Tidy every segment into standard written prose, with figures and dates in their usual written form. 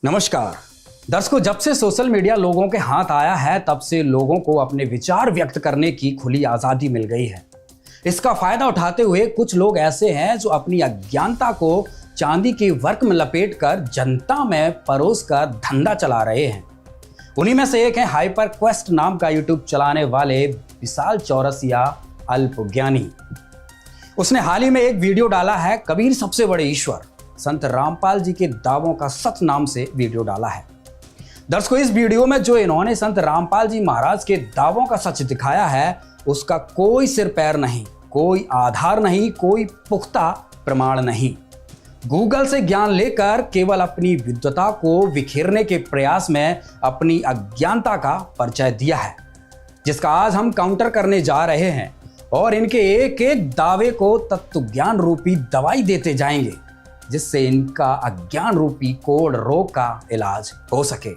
नमस्कार दर्शकों, जब से सोशल मीडिया लोगों के हाथ आया है तब से लोगों को अपने विचार व्यक्त करने की खुली आजादी मिल गई है। इसका फायदा उठाते हुए कुछ लोग ऐसे हैं जो अपनी अज्ञानता को चांदी के वर्क में लपेटकर जनता में परोस कर धंधा चला रहे हैं। उन्हीं में से एक है हाइपर क्वेस्ट नाम का यूट्यूब चलाने वाले विशाल चौरसिया अल्पज्ञानी। उसने हाल ही में एक वीडियो डाला है, कबीर सबसे बड़े ईश्वर संत रामपाल जी के दावों का सच नाम से वीडियो डाला है। दर्शकों, इस वीडियो में जो इन्होंने संत रामपाल जी महाराज के दावों का सच दिखाया है उसका कोई सिर पैर नहीं, कोई आधार नहीं, कोई पुख्ता प्रमाण नहीं। गूगल से ज्ञान लेकर केवल अपनी विद्वता को बिखेरने के प्रयास में अपनी अज्ञानता का परिचय दिया है, जिसका आज हम काउंटर करने जा रहे हैं और इनके एक एक दावे को तत्व ज्ञान रूपी दवाई देते जाएंगे, जिससे इनका अज्ञान रूपी कोढ़ रोग का इलाज हो सके।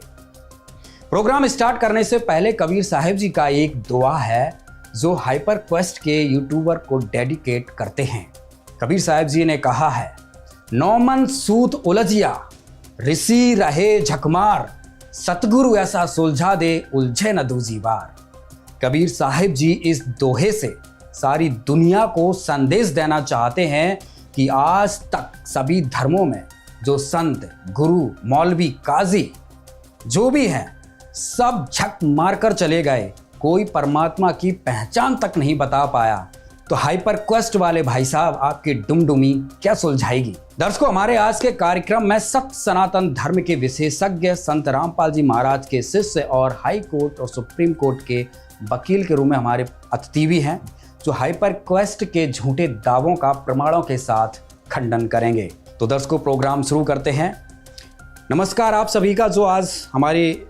प्रोग्राम स्टार्ट करने से पहले कबीर साहिब जी का एक दुआ है जो हाइपर क्वेस्ट के यूट्यूबर को डेडिकेट करते हैं। कबीर साहिब जी ने कहा है, नौमन सूत उलझिया ऋषि रहे झकमार, सतगुरु ऐसा सुलझा दे उलझे न दूजी बार। कबीर साहिब जी इस दोहे से सारी दुनिया को संदेश देना चाहते हैं कि आज तक सभी धर्मों में जो संत, गुरु, मौलवी, काजी जो भी हैं सब झक मारकर चले गए, कोई परमात्मा की पहचान तक नहीं बता पाया। तो हाइपर क्वेस्ट वाले भाई साहब आपकी डुमडुमी क्या सुलझाएगी। दर्शकों, हमारे आज के कार्यक्रम में सत्य सनातन धर्म के विशेषज्ञ संत रामपाल जी महाराज के शिष्य और हाई कोर्ट और सुप्रीम कोर्ट के वकील के रूप में हमारे अतिथि भी हैं, जो हाइपर क्वेस्ट के झूठे दावों का प्रमाणों के साथ खंडन करेंगे। तो दर्शकों, प्रोग्राम शुरू करते हैं। नमस्कार आप सभी का, जो आज हमारे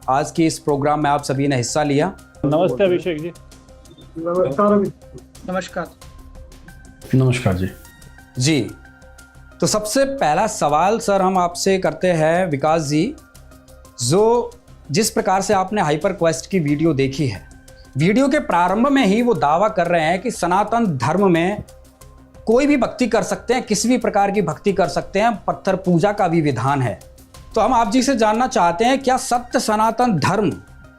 आज के इस प्रोग्राम में आप सभी ने हिस्सा लिया। नमस्ते अभिषेक जी। नमस्कार नमस्कार जी। तो सबसे पहला सवाल सर हम आपसे करते हैं विकास जी, जो जिस प्रकार से आपने हाइपर क्वेस्ट की वीडियो देखी है, वीडियो के प्रारंभ में ही वो दावा कर रहे हैं कि सनातन धर्म में कोई भी भक्ति कर सकते हैं, किसी भी प्रकार की भक्ति कर सकते हैं, पत्थर पूजा का भी विधान है। तो हम आप जी से जानना चाहते हैं, क्या सत्य सनातन धर्म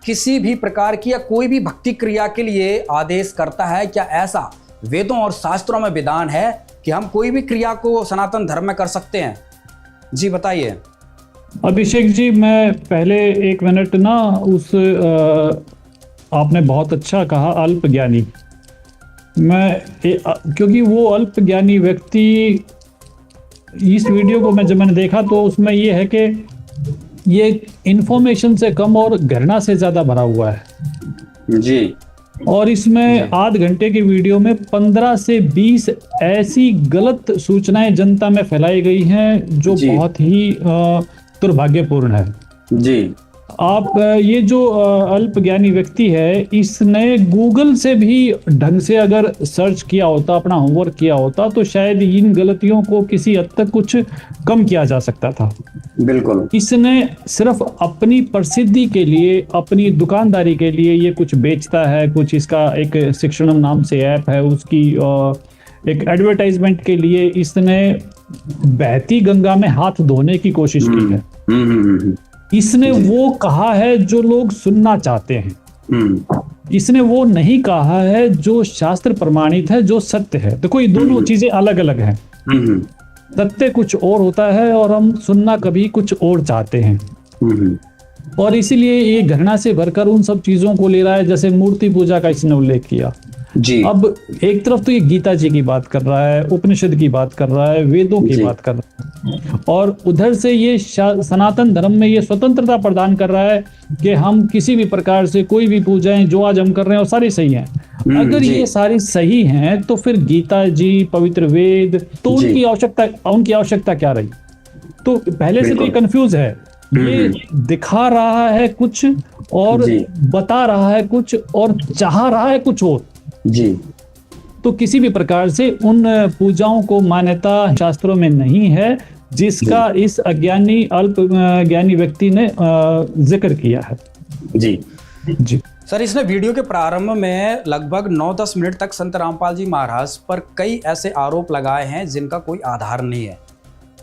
किसी भी प्रकार की या कोई भी भक्ति क्रिया के लिए आदेश करता है? क्या ऐसा वेदों और शास्त्रों में विधान है कि हम कोई भी क्रिया को सनातन धर्म में कर सकते हैं? जी बताइए। अभिषेक जी, मैं पहले एक मिनट ना आपने बहुत अच्छा कहा अल्पज्ञानी। क्योंकि वो अल्पज्ञानी व्यक्ति, इस वीडियो को जब मैंने देखा तो उसमें ये है कि ये इंफॉर्मेशन से कम और घृणा से ज़्यादा भरा हुआ है जी। और इसमें आध घंटे की वीडियो में 15 से 20 ऐसी गलत सूचनाएं जनता में फैलाई गई हैं जो बहुत ही दुर्भाग्यपूर्ण है जी। आप ये जो अल्पज्ञानी व्यक्ति है, इसने गूगल से भी ढंग से अगर सर्च किया होता, अपना होमवर्क किया होता, तो शायद इन गलतियों को किसी हद तक कुछ कम किया जा सकता था। बिल्कुल। इसने सिर्फ अपनी प्रसिद्धि के लिए, अपनी दुकानदारी के लिए ये कुछ बेचता है, कुछ इसका एक शिक्षणम नाम से ऐप है, उसकी एक एडवर्टाइजमेंट के लिए इसने बहती गंगा में हाथ धोने की कोशिश की है। इसने वो कहा है जो लोग सुनना चाहते हैं। इसने वो नहीं कहा है जो शास्त्र प्रमाणित है, जो सत्य है। देखो, ये दोनों चीजें अलग अलग हैं। सत्य कुछ और होता है और हम सुनना कभी कुछ और चाहते हैं। और इसीलिए ये घृणा से भरकर उन सब चीजों को ले रहा है, जैसे मूर्ति पूजा का इसने उल्लेख किया जी। अब एक तरफ तो ये गीता जी की बात कर रहा है, उपनिषद की बात कर रहा है, वेदों की बात कर रहा है, और उधर से ये सनातन धर्म में ये स्वतंत्रता प्रदान कर रहा है कि हम किसी भी प्रकार से कोई भी पूजाएं जो आज हम कर रहे हैं वो सारी सही हैं। अगर ये सारी सही हैं तो फिर गीता जी, पवित्र वेद, तो उनकी आवश्यकता क्या रही? तो पहले से तो ये कंफ्यूज है। ये दिखा रहा है कुछ और बता रहा है कुछ और चाह रहा है कुछ और जी। तो किसी भी प्रकार से उन पूजाओं को मान्यता शास्त्रों में नहीं है जिसका इस अल्पज्ञानी व्यक्ति ने जिक्र किया है जी। जी सर, इसने वीडियो के प्रारंभ में लगभग 9-10 मिनट तक संत रामपाल जी महाराज पर कई ऐसे आरोप लगाए हैं जिनका कोई आधार नहीं है।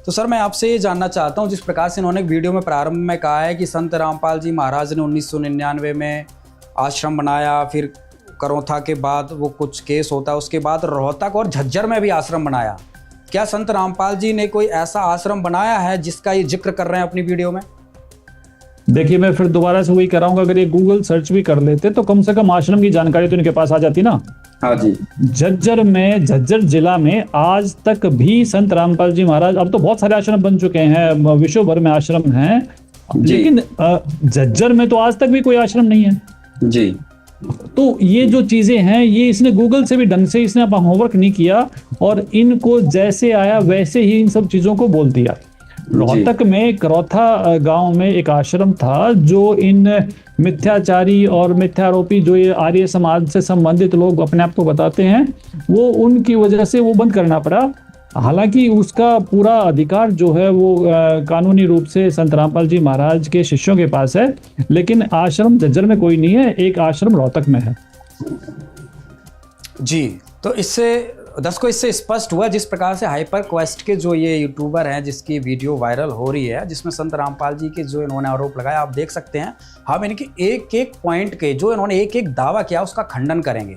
तो सर मैं आपसे ये जानना चाहता हूँ, जिस प्रकार से इन्होंने वीडियो में प्रारंभ में कहा है कि संत रामपाल जी महाराज ने 1999 में आश्रम बनाया, फिर करौथा के बाद वो कुछ केस होता है, उसके बाद रोहतक और झज्जर में भी आश्रम बनाया। क्या संत रामपाल जी ने कोई ऐसा आश्रम बनाया है जिसका ये जिक्र कर रहे हैं अपनी वीडियो में? देखिए, मैं फिर दोबारा से वही कर रहा हूँ, अगर ये गूगल सर्च भी कर लेते तो कम से कम आश्रम की जानकारी तो इनके पास आ जाती ना। हाँ जी। झज्जर जिला में आज तक भी संत रामपाल जी महाराज, अब तो बहुत सारे आश्रम बन चुके हैं, विश्व भर में आश्रम हैं, लेकिन झज्जर में तो आज तक भी कोई आश्रम नहीं है जी। तो ये जो चीजें हैं, ये इसने गूगल से भी ढंग से इसने अपना होमवर्क नहीं किया और इनको जैसे आया वैसे ही इन सब चीजों को बोल दिया। रोहतक में करौथा गांव में एक आश्रम था जो इन मिथ्याचारी और मिथ्यारोपी जो ये आर्य समाज से संबंधित लोग अपने आप को बताते हैं, वो उनकी वजह से वो बंद करना पड़ा। हालांकि उसका पूरा अधिकार जो है वो कानूनी रूप से संत रामपाल जी महाराज के शिष्यों के पास है, लेकिन आश्रम झज्जर में कोई नहीं है, एक आश्रम रोहतक में है। जी, तो इससे स्पष्ट हुआ जिस प्रकार से हाइपर क्वेस्ट के जो ये यूट्यूबर हैं जिसकी वीडियो वायरल हो रही है, जिसमें संत रामपाल जी के जो इन्होंने आरोप लगाया, आप देख सकते हैं। हम इनके एक एक पॉइंट के जो इन्होंने एक एक दावा किया उसका खंडन करेंगे।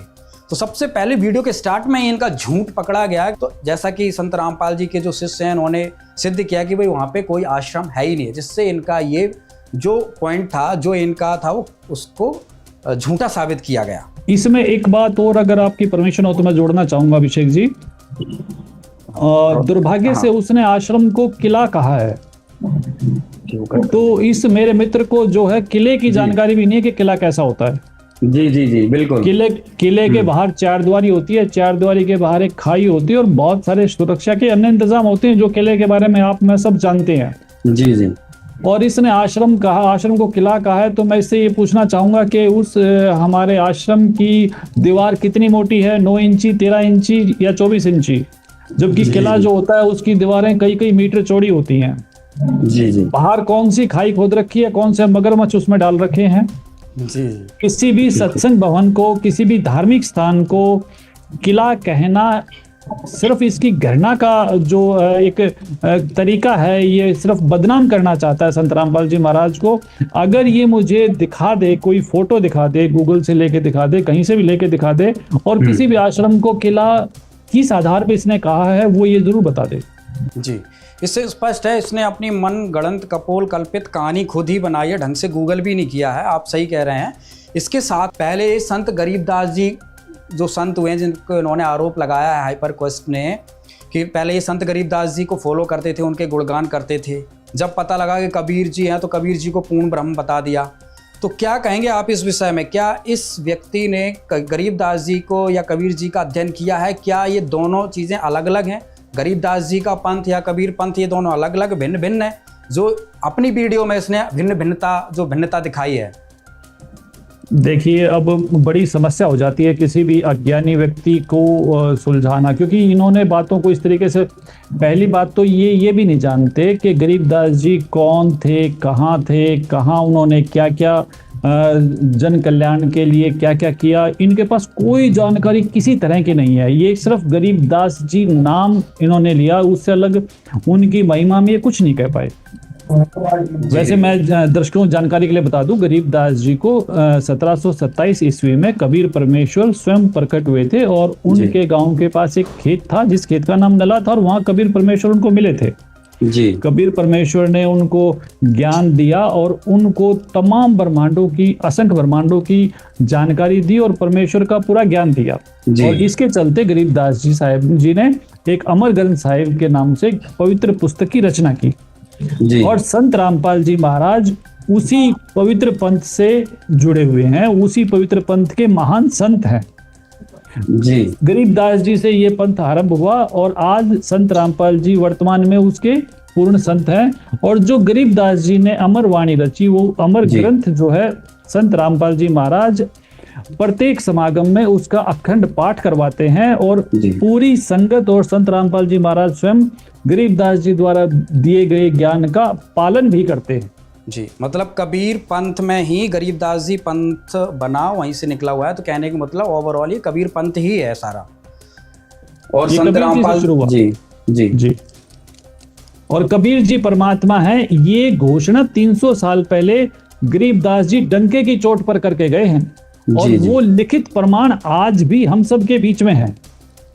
तो सबसे पहले वीडियो के स्टार्ट में ही इनका झूठ पकड़ा गया। तो जैसा कि संत रामपाल जी के जो शिष्य हैं उन्होंने सिद्ध किया कि भाई वहाँ पे कोई आश्रम है ही नहीं है, जिससे इनका ये जो पॉइंट था जो इनका था वो उसको झूठा साबित किया गया। इसमें एक बात और अगर आपकी परमिशन हो तो मैं जोड़ना चाहूंगा अभिषेक जी। दुर्भाग्य से उसने आश्रम को किला कहा है, तो इस मेरे मित्र को जो है किले की जानकारी भी नहीं है कि किला कैसा होता है। जी जी जी बिल्कुल। किले के बाहर चारद्वारी होती है, चारद्वारी के बाहर एक खाई होती है और बहुत सारे सुरक्षा के अन्य इंतजाम होते हैं जो किले के बारे में आप मैं सब जानते हैं। जी जी। और इसने आश्रम कहा, आश्रम को किला कहा है, तो मैं इससे ये पूछना चाहूंगा कि उस हमारे आश्रम की दीवार कितनी मोटी है, 9 इंची, 13 इंची या 24 इंची? जबकि किला जो होता है उसकी दीवारें कई कई मीटर चौड़ी होती हैं। जी जी। बाहर कौन सी खाई खोद रखी है, कौन से मगरमच्छ उसमें डाल रखे हैं? जी। किसी भी सत्संग भवन को, किसी भी धार्मिक स्थान को किला कहना सिर्फ इसकी घृणा का जो एक तरीका है, ये सिर्फ बदनाम करना चाहता है संत रामपाल जी महाराज को। अगर ये मुझे दिखा दे, कोई फोटो दिखा दे, गूगल से लेके दिखा दे, कहीं से भी लेके दिखा दे, और किसी भी आश्रम को किला किस आधार पे इसने कहा है वो ये जरूर बता दे। जी, इससे स्पष्ट है इसने अपनी मन गढ़ंत कपोल कल्पित कहानी खुद ही बनाई है, ढंग से गूगल भी नहीं किया है। आप सही कह रहे हैं। इसके साथ पहले संत गरीबदास जी जो संत हुए जिनको इन्होंने आरोप लगाया है हाइपर क्वेस्ट ने कि पहले ये संत गरीबदास जी को फॉलो करते थे, उनके गुणगान करते थे। जब पता लगा कि कबीर जी हैं तो कबीर जी को पूर्ण ब्रह्म बता दिया। तो क्या कहेंगे आप इस विषय में? क्या इस व्यक्ति ने गरीबदास जी को या कबीर जी का अध्ययन किया है? क्या ये दोनों चीज़ें अलग अलग हैं? गरीबदास जी का पंथ या कबीर पंथ ये दोनों अलग अलग भिन्न भिन्न है? जो अपनी वीडियो में इसने भिन्नता दिखाई है। देखिए, अब बड़ी समस्या हो जाती है किसी भी अज्ञानी व्यक्ति को सुलझाना, क्योंकि इन्होंने बातों को इस तरीके से, पहली बात तो ये भी नहीं जानते कि गरीबदास जी कौन थे, कहाँ उन्होंने क्या क्या जन कल्याण के लिए क्या क्या किया। इनके पास कोई जानकारी किसी तरह की नहीं है। ये सिर्फ गरीबदास जी नाम इन्होंने लिया, उससे अलग उनकी महिमा में ये कुछ नहीं कह पाए। वैसे मैं दर्शकों जानकारी के लिए बता दूं, गरीबदास जी को 1727 ईस्वी में कबीर परमेश्वर स्वयं प्रकट हुए थे और उनके गांव के पास एक खेत था जिस खेत का नाम नला था, और वहां कबीर परमेश्वर उनको मिले थे। जी। कबीर परमेश्वर ने उनको ज्ञान दिया और उनको तमाम ब्रह्मांडों की, असंख्य ब्रह्मांडों की जानकारी दी और परमेश्वर का पूरा ज्ञान दिया। और इसके चलते गरीबदास जी साहब जी ने एक अमर ग्रंथ साहिब के नाम से पवित्र पुस्तक की रचना की। जी। और संत रामपाल जी महाराज उसी पवित्र पंथ से जुड़े हुए हैं, उसी पवित्र पंथ के महान संत हैं। जी। गरीबदास जी से ये पंथ आरंभ हुआ और आज संत रामपाल जी वर्तमान में उसके पूर्ण संत हैं। और जो गरीबदास जी ने अमर वाणी रची, वो अमर ग्रंथ जो है, संत रामपाल जी महाराज प्रत्येक समागम में उसका अखंड पाठ करवाते हैं और पूरी संगत और संत रामपाल जी महाराज स्वयं गरीबदास जी द्वारा दिए गए ज्ञान का पालन भी करते हैं। जी, मतलब कबीर पंथ में ही गरीबदास जी पंथ बना, वहीं से निकला हुआ है। तो कहने का मतलब ओवरऑल ये कबीर पंथ ही है सारा। और संत रामपाल जी जी जी और कबीर जी परमात्मा है, ये घोषणा 300 साल पहले गरीबदास जी डंके की चोट पर करके गए हैं और जी, जी। वो लिखित प्रमाण आज भी हम सब के बीच में है।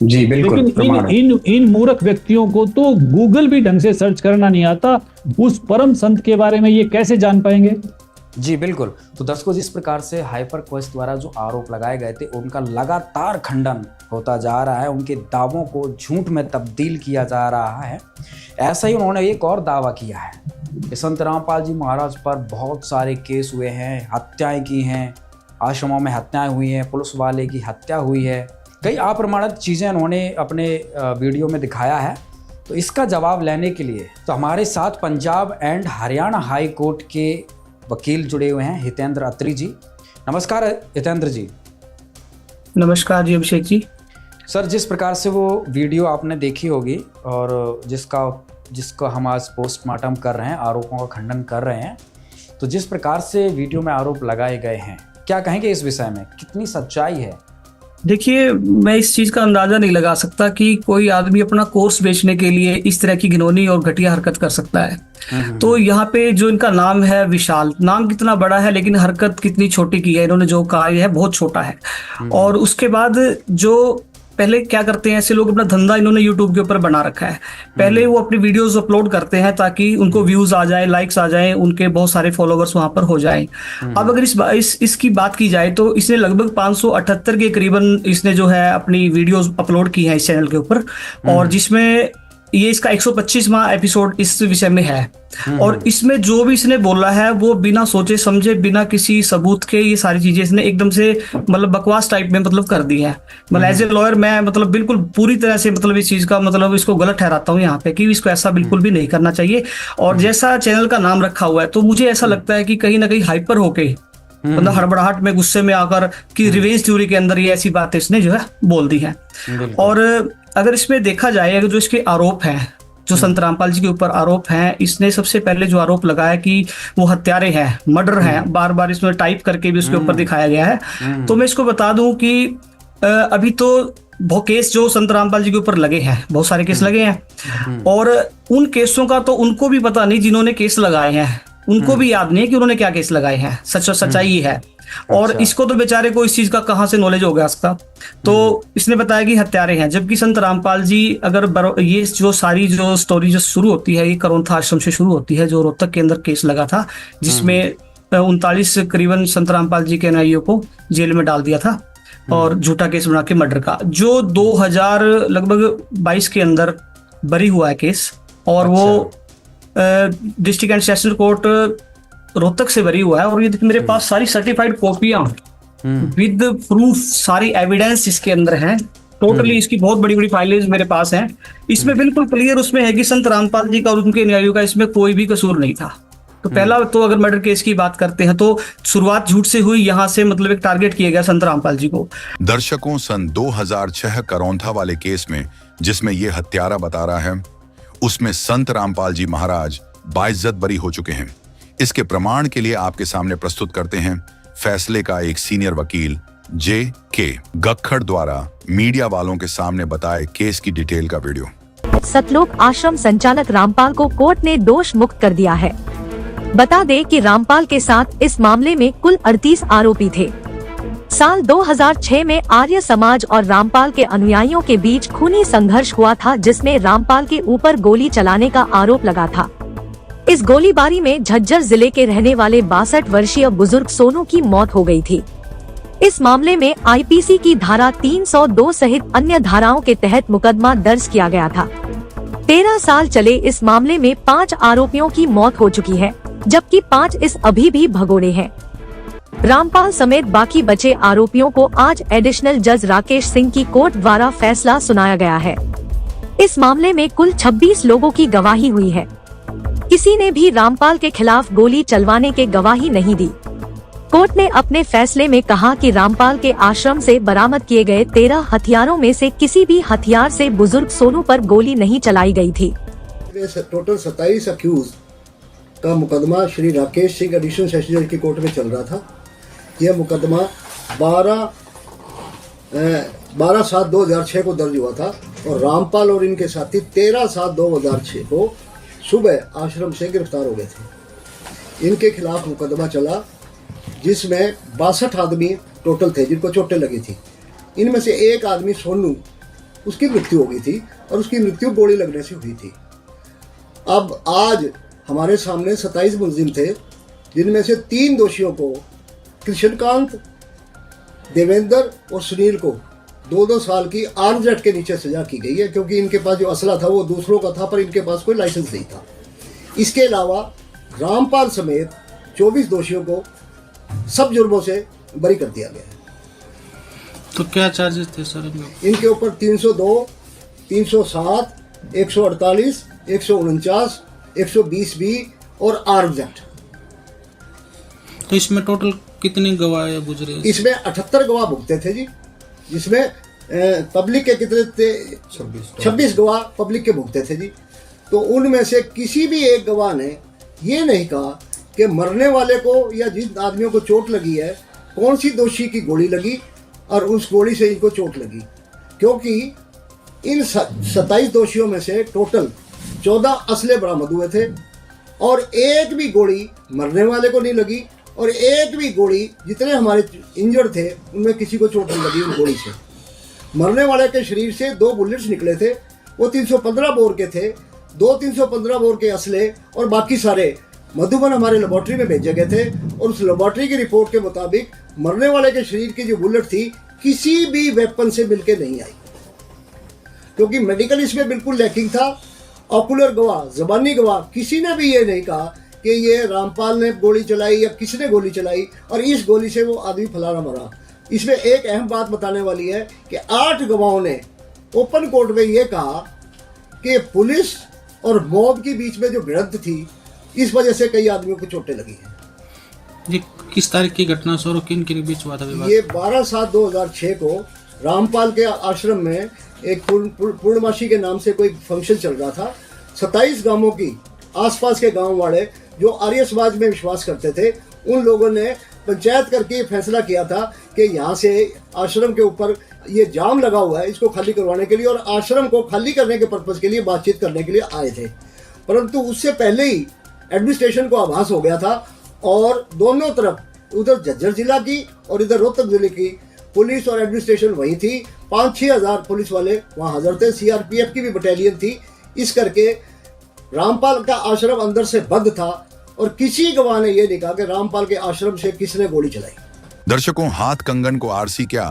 जी बिल्कुल लेकिन प्रमाण है। इन मूर्ख व्यक्तियों को तो गूगल भी ढंग से सर्च करना नहीं आता, उस परम संत के बारे में ये कैसे जान पाएंगे? जी बिल्कुल। तो दर्शकों, जिस प्रकार से हाइपर क्वेस्ट द्वारा जो आरोप लगाए गए थे उनका लगातार खंडन होता जा रहा है, उनके दावों को झूठ में तब्दील किया जा रहा है। ऐसा ही उन्होंने एक और दावा किया है कि संत रामपाल जी महाराज पर बहुत सारे केस हुए हैं, हत्याएं की हैं, आश्रमों में हत्याएं हुई हैं, पुलिस वाले की हत्या हुई है, कई अप्रमाणित चीज़ें उन्होंने अपने वीडियो में दिखाया है। तो इसका जवाब लेने के लिए तो हमारे साथ Punjab and Haryana high court के वकील जुड़े हुए हैं, हितेंद्र अत्री जी। नमस्कार हितेंद्र जी। नमस्कार जी अभिषेक जी। सर, जिस प्रकार से वो वीडियो आपने देखी होगी और जिसका हम आज पोस्टमार्टम कर रहे हैं, आरोपों का खंडन कर रहे हैं, तो जिस प्रकार से वीडियो में आरोप लगाए गए हैं, क्या कहेंगे इस विषय में, कितनी सच्चाई है? देखिए, मैं इस चीज का अंदाजा नहीं लगा सकता कि कोई आदमी अपना कोर्स बेचने के लिए इस तरह की घिनौनी और घटिया हरकत कर सकता है। तो यहाँ पे जो इनका नाम है विशाल, नाम कितना बड़ा है लेकिन हरकत कितनी छोटी की है, इन्होंने जो कहा है बहुत छोटा है। और उसके बाद जो पहले क्या करते हैं ऐसे लोग, अपना धंधा इन्होंने यूट्यूब के ऊपर बना रखा है। पहले वो अपनी वीडियोस अपलोड करते हैं ताकि उनको व्यूज आ जाए, लाइक्स आ जाए, उनके बहुत सारे फॉलोवर्स वहां पर हो जाएं। अब अगर इसकी बात की जाए तो इसने लगभग 578 के करीबन इसने जो है अपनी वीडियोस अपलोड की है इस चैनल के ऊपर, और जिसमें ये इसका 125वां एपिसोड इस विषय में है। और इसमें जो भी इसने बोला है वो बिना सोचे समझे, बिना किसी सबूत के, ये सारी चीजें इसने एकदम से मतलब बकवास टाइप में मतलब कर दी है। मतलब एज ए लॉयर मैं मतलब बिल्कुल पूरी तरह से मतलब इस चीज का मतलब इसको गलत ठहराता हूँ यहाँ पे कि इसको ऐसा बिल्कुल भी नहीं करना चाहिए। और जैसा चैनल का नाम रखा हुआ है तो मुझे ऐसा लगता है कि कहीं ना कहीं हाइपर होके, मतलब हड़बड़ाहट में, गुस्से में आकर कि रिवेंज थ्योरी के अंदर ये ऐसी बातें इसने जो है बोल दी है। और अगर इसमें देखा जाए, अगर जो इसके आरोप हैं, जो संत रामपाल जी के ऊपर आरोप हैं, इसने सबसे पहले जो आरोप लगाया कि वो हत्यारे हैं, मर्डर हैं, बार बार इसमें टाइप करके भी उसके ऊपर दिखाया गया है। तो मैं इसको बता दूं कि अभी तो बहुत केस जो संत रामपाल जी के ऊपर लगे हैं, बहुत सारे केस लगे हैं, और उन केसों का तो उनको भी पता नहीं, जिन्होंने केस लगाए हैं उनको भी याद नहीं है कि उन्होंने क्या केस लगाए हैं। सच्चाई है। और इसको तो बेचारे को इस चीज का कहां से नॉलेज हो गया इसका। तो इसने बताया कि हत्यारे हैं, जबकि संत रामपाल जी, अगर ये जो सारी जो स्टोरी जो शुरू होती है, ये करोंथा आश्रम से शुरू होती है, जो रोहतक के अंदर केस लगा था, जिसमें 39 करीबन संत रामपाल जी के अनुयायियों को जेल में डाल दिया था और झूठा केस बना के मर्डर का, जो 2000 लगभग 22 के अंदर बरी हुआ है केस। और वो district and sessional court Rohtak से बरी हुआ है। और ये मेरे पास सारी सर्टिफाइड कॉपियां विद प्रूफ, सारी एविडेंस इसके अंदर हैं। टोटली इसकी बहुत बड़ी बड़ी फाइलें मेरे पास हैं। इसमें बिल्कुल क्लियर उसमें है कि संत रामपाल जी का और उनके अनुयायियों का इसमें कोई भी कसूर नहीं था। तो पहला तो अगर मर्डर केस की बात करते हैं तो शुरुआत झूठ से हुई, यहाँ से मतलब एक टारगेट किया गया संत रामपाल जी को। दर्शकों, सन 2006 करौंथा वाले केस में जिसमें ये हत्यारा बता रहा है, उसमें संत रामपाल जी महाराज बाइज्जत बरी हो चुके हैं। इसके प्रमाण के लिए आपके सामने प्रस्तुत करते हैं फैसले का एक सीनियर वकील J.K. गक्खड़ द्वारा मीडिया वालों के सामने बताए केस की डिटेल का वीडियो। सतलोक आश्रम संचालक रामपाल को कोर्ट ने दोष मुक्त कर दिया है। बता दें कि रामपाल के साथ इस मामले में कुल 38 आरोपी थे। साल 2006 में आर्य समाज और रामपाल के अनुयायियों के बीच खूनी संघर्ष हुआ था, जिसमें रामपाल के ऊपर गोली चलाने का आरोप लगा था। इस गोलीबारी में झज्जर जिले के रहने वाले 62 वर्षीय बुजुर्ग सोनू की मौत हो गई थी। इस मामले में आईपीसी की धारा 302 सहित अन्य धाराओं के तहत मुकदमा दर्ज किया गया था। 13 साल चले इस मामले में 5 आरोपियों की मौत हो चुकी है, जबकि 5 इस अभी भी भगोड़े हैं। रामपाल समेत बाकी बचे आरोपियों को आज एडिशनल जज राकेश सिंह की कोर्ट द्वारा फैसला सुनाया गया है। इस मामले में कुल 26 लोगों की गवाही हुई है। किसी ने भी रामपाल के खिलाफ गोली चलवाने के गवाही नहीं दी। कोर्ट ने अपने फैसले में कहा कि रामपाल के आश्रम से बरामद किए गए 13 हथियारों में से किसी भी हथियार से बुजुर्ग सोनू पर गोली नहीं चलाई गई थी। टोटल 27 अक्यूज का मुकदमा श्री राकेश सिंह एडिशनल सेशन जज की कोर्ट में चल रहा था। यह मुकदमा 12/7/2006 को दर्ज हुआ था और रामपाल और इनके साथी 13/7/2006 को सुबह आश्रम से गिरफ्तार हो गए थे। इनके खिलाफ मुकदमा चला जिसमें 62 आदमी टोटल थे जिनको चोटें लगी थी। इनमें से एक आदमी सोनू, उसकी मृत्यु हो गई थी और उसकी मृत्यु गोली लगने से हुई थी। अब आज हमारे सामने 27 मुलजिम थे, जिनमें से 3 दोषियों को, कृष्णकांत, देवेंद्र और सुनील को 2-2 साल की RZ के नीचे सजा की गई है, क्योंकि इनके पास जो असला था वो दूसरों का था, पर इनके पास कोई लाइसेंस नहीं था। इसके अलावा रामपाल समेत 24 दोषियों को सब जुर्मों से बरी कर दिया गया है। तो क्या चार्जेस थे सर इनके ऊपर 302, 307, 148, 149, 120B और RZ। तो इसमें टोटल कितने गवाह गुजरे? इसमें 78 गवाह भुगते थे जी, जिसमें पब्लिक के कितने थे? 26 गवाह पब्लिक के भुगते थे जी। तो उनमें से किसी भी एक गवाह ने ये नहीं कहा कि मरने वाले को या जिन आदमियों को चोट लगी है कौन सी दोषी की गोली लगी और उस गोली से इनको चोट लगी, क्योंकि इन 27 दोषियों में से टोटल 14 असले बरामद हुए थे और एक भी गोली मरने वाले को नहीं लगी और एक भी गोली, जितने हमारे इंजर्ड थे उनमें किसी को चोट नहीं लगी उन गोली से। मरने वाले के शरीर से 2 बुलेट्स निकले थे, वो 315 बोर के थे, 2 315 बोर के असले और बाकी सारे मधुबन हमारे लेबोरेटरी में भेजे गए थे और उस लेबोरेटरी की रिपोर्ट के मुताबिक मरने वाले के शरीर की जो बुलेट थी किसी भी वेपन से मिलके नहीं आई, क्योंकि मेडिकल इसमें बिल्कुल लैकिंग था। ऑकुलर गवाह, जबानी गवाह, किसी ने भी ये नहीं कहा कि ये रामपाल ने गोली चलाई या किसने गोली चलाई और इस गोली से वो आदमी फलाना मरा। इसमें एक अहम बात बताने वाली है कि 8 गवाहों ने ओपन कोर्ट में ये कहा कि पुलिस और मॉब के बीच में जो भिड़ंत थी इस वजह से कई आदमियों को चोटें लगी हैं। ये किस तारीख की घटना सर, किन के बीच हुआ था विवाद? ये 12/7/2006 को रामपाल के आश्रम में एक पूर्णमासी के नाम से कोई फंक्शन चल रहा था। 27 गांवों की आसपास के गांव वाले जो आर्य समाज में विश्वास करते थे, उन लोगों ने पंचायत करके फैसला किया था कि यहाँ से आश्रम के ऊपर ये जाम लगा हुआ है, इसको खाली करवाने के लिए और आश्रम को खाली करने के पर्पज़ के लिए बातचीत करने के लिए आए थे। परंतु उससे पहले ही एडमिनिस्ट्रेशन को आभास हो गया था और दोनों तरफ, उधर झज्जर जिला की और इधर रोहतक जिले की पुलिस और एडमिनिस्ट्रेशन वही थी। 5-6 हज़ार पुलिस वाले वहाँ हाजिर थे, CRPF की भी बटालियन थी। इस करके रामपाल का आश्रम अंदर से बंद था और किसी गवाह ने यह नहीं कहा कि रामपाल के आश्रम से किसने गोली चलाई। दर्शकों, हाथ कंगन को आरसी क्या,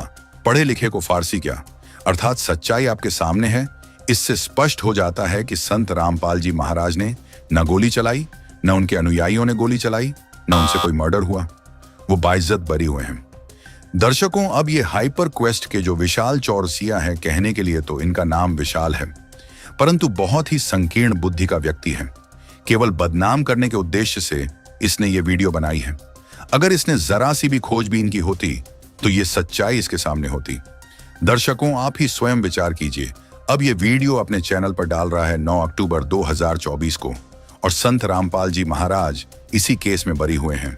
पढ़े लिखे को फारसी क्या, अर्थात सच्चाई आपके सामने है। इससे स्पष्ट हो जाता है कि संत रामपाल जी महाराज ने न गोली चलाई, न उनके अनुयायियों ने गोली चलाई, न उनसे कोई मर्डर हुआ। वो बाइज्जत बरी हुए हैं। दर्शकों, अब ये हाइपर क्वेस्ट के जो विशाल चौरसिया है, कहने के लिए तो इनका नाम विशाल है, परंतु बहुत ही संकीर्ण बुद्धि का व्यक्ति है। केवल बदनाम करने के उद्देश्य से इसने ये वीडियो बनाई है। अगर इसने जरा सी भी खोजबीन की होती तो ये सच्चाई इसके सामने होती। दर्शकों, आप ही स्वयं विचार कीजिए। अब ये वीडियो अपने चैनल पर डाल रहा है 9 अक्टूबर 2024 को और संत रामपाल जी महाराज इसी केस में बरी हुए हैं।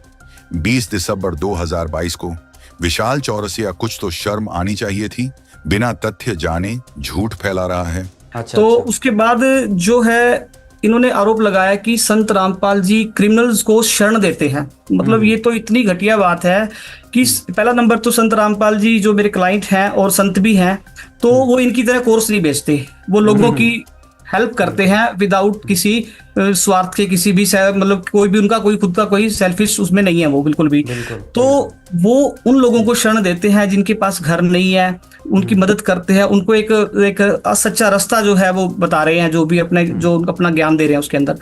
20 दिसंबर 2022 को विशाल चौरसिया, कुछ तो शर्म आनी चाहिए थी, बिना तथ्य जाने झूठ फैला रहा है। तो उसके बाद जो है इन्होंने आरोप लगाया कि संत रामपाल जी क्रिमिनल्स को शरण देते हैं। मतलब ये तो इतनी घटिया बात है कि पहला नंबर तो संत रामपाल जी जो मेरे क्लाइंट हैं और संत भी हैं, तो वो इनकी तरह कोर्स नहीं बेचते। वो लोगों की हेल्प करते हैं विदाउट किसी स्वार्थ के, किसी भी मतलब कोई भी उनका कोई खुद का कोई सेल्फिश उसमें नहीं है वो बिल्कुल भी। तो वो उन लोगों को शरण देते हैं जिनके पास घर नहीं है, उनकी मदद करते हैं, उनको एक सच्चा रास्ता जो है वो बता रहे हैं, जो भी अपना ज्ञान दे रहे हैं उसके अंदर।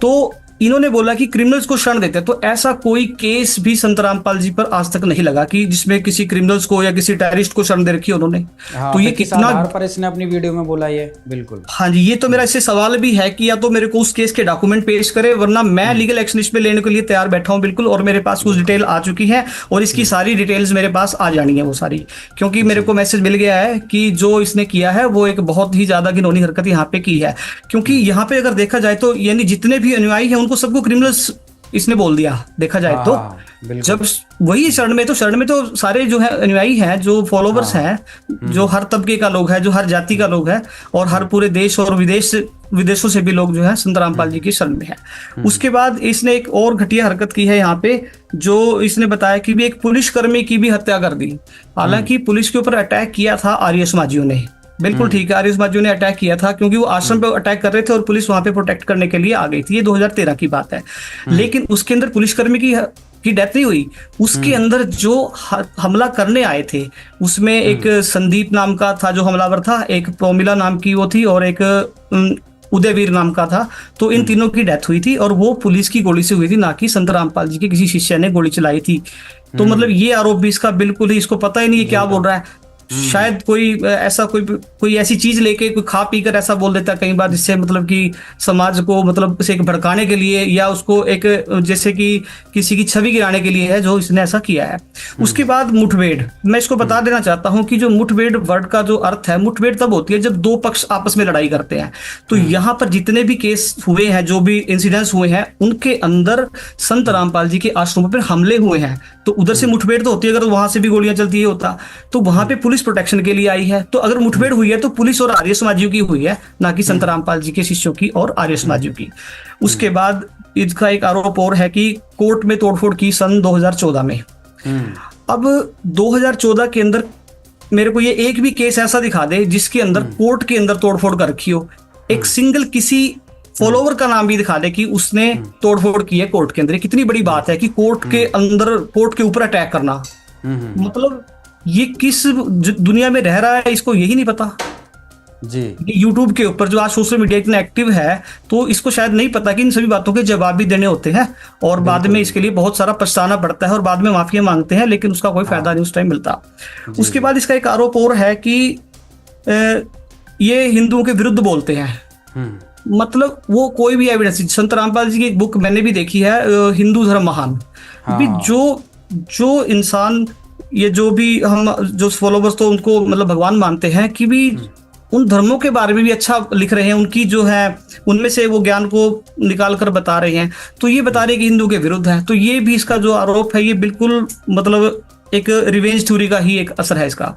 तो इन्होंने बोला कि क्रिमिनल्स को शरण देते हैं। तो ऐसा कोई केस भी संत रामपाल जी पर आज तक नहीं लगा कि जिसमें किसी क्रिमिनल्स को या किसी टेररिस्ट को शरण दे रखी है उन्होंने। हाँ, तो ये कितना आधार पर इसने अपनी वीडियो में बोला ये? बिल्कुल हाँ जी, ये तो मेरा इससे सवाल भी है कि या तो मेरे को उस केस के डॉक्यूमेंट पेश करे, वरना मैं लीगल एक्शन इस पे लेने के लिए तैयार बैठा हूं बिल्कुल। और मेरे पास कुछ डिटेल आ चुकी है और इसकी सारी डिटेल्स मेरे पास आ जानी है वो सारी, क्योंकि मेरे को मैसेज मिल गया है कि जो इसने किया है वो एक बहुत ही ज्यादा घिनौनी हरकत यहाँ पे की है। क्योंकि यहाँ पे अगर देखा जाए तो यानी जितने भी अनुयायी हैं उनको सबको क्रिमिनल्स इसने बोल दिया, देखा जाए तो। जब वही शरण में तो सारे जो है अनुयायी हैं, जो फॉलोवर्स हैं, जो हर तबके का लोग है, जो हर जाति का लोग है और हर पूरे देश और विदेश विदेशों से भी लोग जो है संत रामपाल जी की शरण में है। उसके बाद इसने एक और घटिया हरकत की है यहाँ पे, जो इसने बताया कि भी एक पुलिसकर्मी की भी हत्या कर दी। हालांकि पुलिस के ऊपर अटैक किया था आर्य समाजियों ने, बिल्कुल ठीक है, आर्य समाजियों ने अटैक किया था क्योंकि वो आश्रम पे अटैक कर रहे थे और पुलिस वहां पे प्रोटेक्ट करने के लिए आ गई थी। ये 2013 की बात है। लेकिन उसके अंदर पुलिसकर्मी की डेथ नहीं हुई। उसके अंदर जो हमला करने आए थे उसमें एक संदीप नाम का था जो हमलावर था, एक प्रोमिला नाम की वो थी और एक उदयवीर नाम का था। तो इन तीनों की डेथ हुई थी और वो पुलिस की गोली से हुई थी, ना कि संत रामपाल जी के किसी शिष्य ने गोली चलाई थी। तो मतलब ये आरोप भी इसका बिल्कुल ही, इसको पता ही नहीं है क्या बोल रहा है। शायद कोई ऐसा कोई ऐसी चीज लेके कोई खा पी कर ऐसा बोल देता है कई बार, जिससे मतलब कि समाज को मतलब से एक भड़काने के लिए या उसको एक जैसे कि किसी की छवि गिराने के लिए है, जो इसने ऐसा किया है। उसके बाद मुठभेड़, मैं इसको बता देना चाहता हूं कि जो मुठभेड़ वर्ड का जो अर्थ है, मुठभेड़ तब होती है जब दो पक्ष आपस में लड़ाई करते हैं। तो यहाँ पर जितने भी केस हुए हैं, जो भी इंसिडेंट्स हुए हैं, उनके अंदर संत रामपाल जी के आश्रमों पर हमले हुए हैं। तो उधर से मुठभेड़ तो होती है, अगर वहां से भी गोलियां चलती है होता, तो वहां पे पुलिस प्रोटेक्शन के लिए आई है। तो अगर मुठभेड़ हुई है तो पुलिस और आर्य समाजियों की हुई है, ना कि संत रामपाल जी के शिष्यों की और आर्य समाजियों की। उसके बाद इसका एक आरोप और है कि कोर्ट में तोड़फोड़ की सन 2014 में। अब 2014 के अंदर मेरे को ये एक भी केस ऐसा दिखा दे जिसके अंदर कोर्ट के अंदर तोड़फोड़ कर रखी हो। एक सिंगल किसी फॉलोवर का नाम भी दिखा दे कि उसने तोड़फोड़ की है कोर्ट के अंदर। कितनी बड़ी बात है कि कोर्ट के अंदर, कोर्ट के ऊपर अटैक करना। मतलब ये किस दुनिया में रह रहा है, इसको यही नहीं पता जी। यूट्यूब के ऊपर जो आज सोशल मीडिया इतना एक्टिव है, तो इसको शायद नहीं पता कि इन सभी बातों के जवाब भी देने होते हैं और बाद में इसके लिए बहुत सारा पछताना पड़ता है और बाद में माफिया मांगते हैं, लेकिन उसका कोई फायदा नहीं उस टाइम मिलता। उसके बाद इसका एक आरोप और है कि ये हिंदुओं के विरुद्ध बोलते हैं। मतलब वो कोई भी एविडेंस, संत रामपाल जी की एक बुक मैंने भी देखी है, हिंदू धर्म महान। भी जो इंसान, ये जो भी हम जो फॉलोवर्स तो उनको मतलब भगवान मानते हैं, कि भी उन धर्मों के बारे में भी अच्छा लिख रहे हैं, उनकी जो है उनमें से वो ज्ञान को निकाल कर बता रहे हैं। तो ये बता रहे हैं कि हिंदू के विरुद्ध है। तो ये भी इसका जो आरोप है, ये बिल्कुल मतलब एक रिवेंज थ्योरी का ही एक असर है इसका।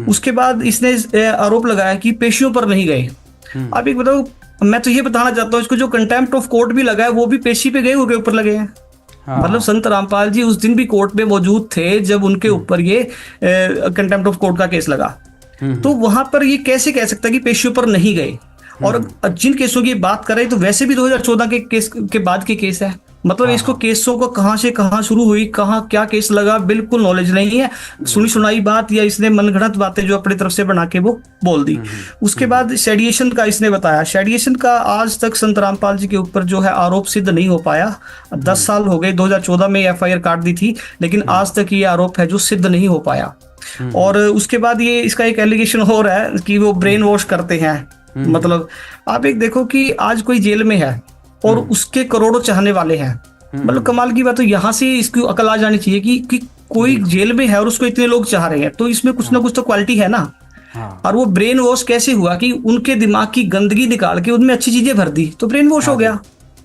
उसके बाद इसने आरोप लगाया कि पेशियों पर नहीं गए। अब एक बताओ, मैं तो ये बताना चाहता हूँ, इसको जो कंटेम्प्ट ऑफ कोर्ट भी लगा है वो भी पेशी पे गए उनके ऊपर लगे हैं। मतलब संत रामपाल जी उस दिन भी कोर्ट में मौजूद थे जब उनके ऊपर ये कंटेम्प्ट ऑफ कोर्ट का केस लगा। तो वहां पर ये कैसे कह सकता है कि पेशियों पर नहीं गए। और जिन केसों की बात कर रहे हैं तो वैसे भी 2014 के केस के बाद के केस है। मतलब इसको केसों को कहां से कहां शुरू हुई, कहां क्या केस लगा, बिल्कुल नॉलेज नहीं है। सुनी सुनाई बात या इसने मनगढ़ंत बातें जो अपनी तरफ से बना के वो बोल दी। उसके बाद शेडिएशन का इसने बताया। शेडिएशन का आज तक संत रामपाल जी के ऊपर जो है आरोप सिद्ध नहीं हो पाया। 10 साल हो गए, 2014 में FIR काट दी थी, लेकिन आज तक ये आरोप है जो सिद्ध नहीं हो पाया। और उसके बाद ये इसका एक एलिगेशन हो रहा है कि वो ब्रेन वॉश करते हैं। मतलब आप एक देखो कि आज कोई जेल में है और उसके करोड़ों चाहने वाले हैं। मतलब कमाल की बात। तो यहाँ से इसकी अकल आ जानी चाहिए कि कोई जेल में है और उसको इतने लोग चाह रहे हैं, तो इसमें कुछ ना कुछ तो क्वालिटी है ना। और वो ब्रेन वॉश कैसे हुआ कि उनके दिमाग की गंदगी निकाल के उनमें अच्छी चीजें भर दी, तो ब्रेन वॉश हो गया।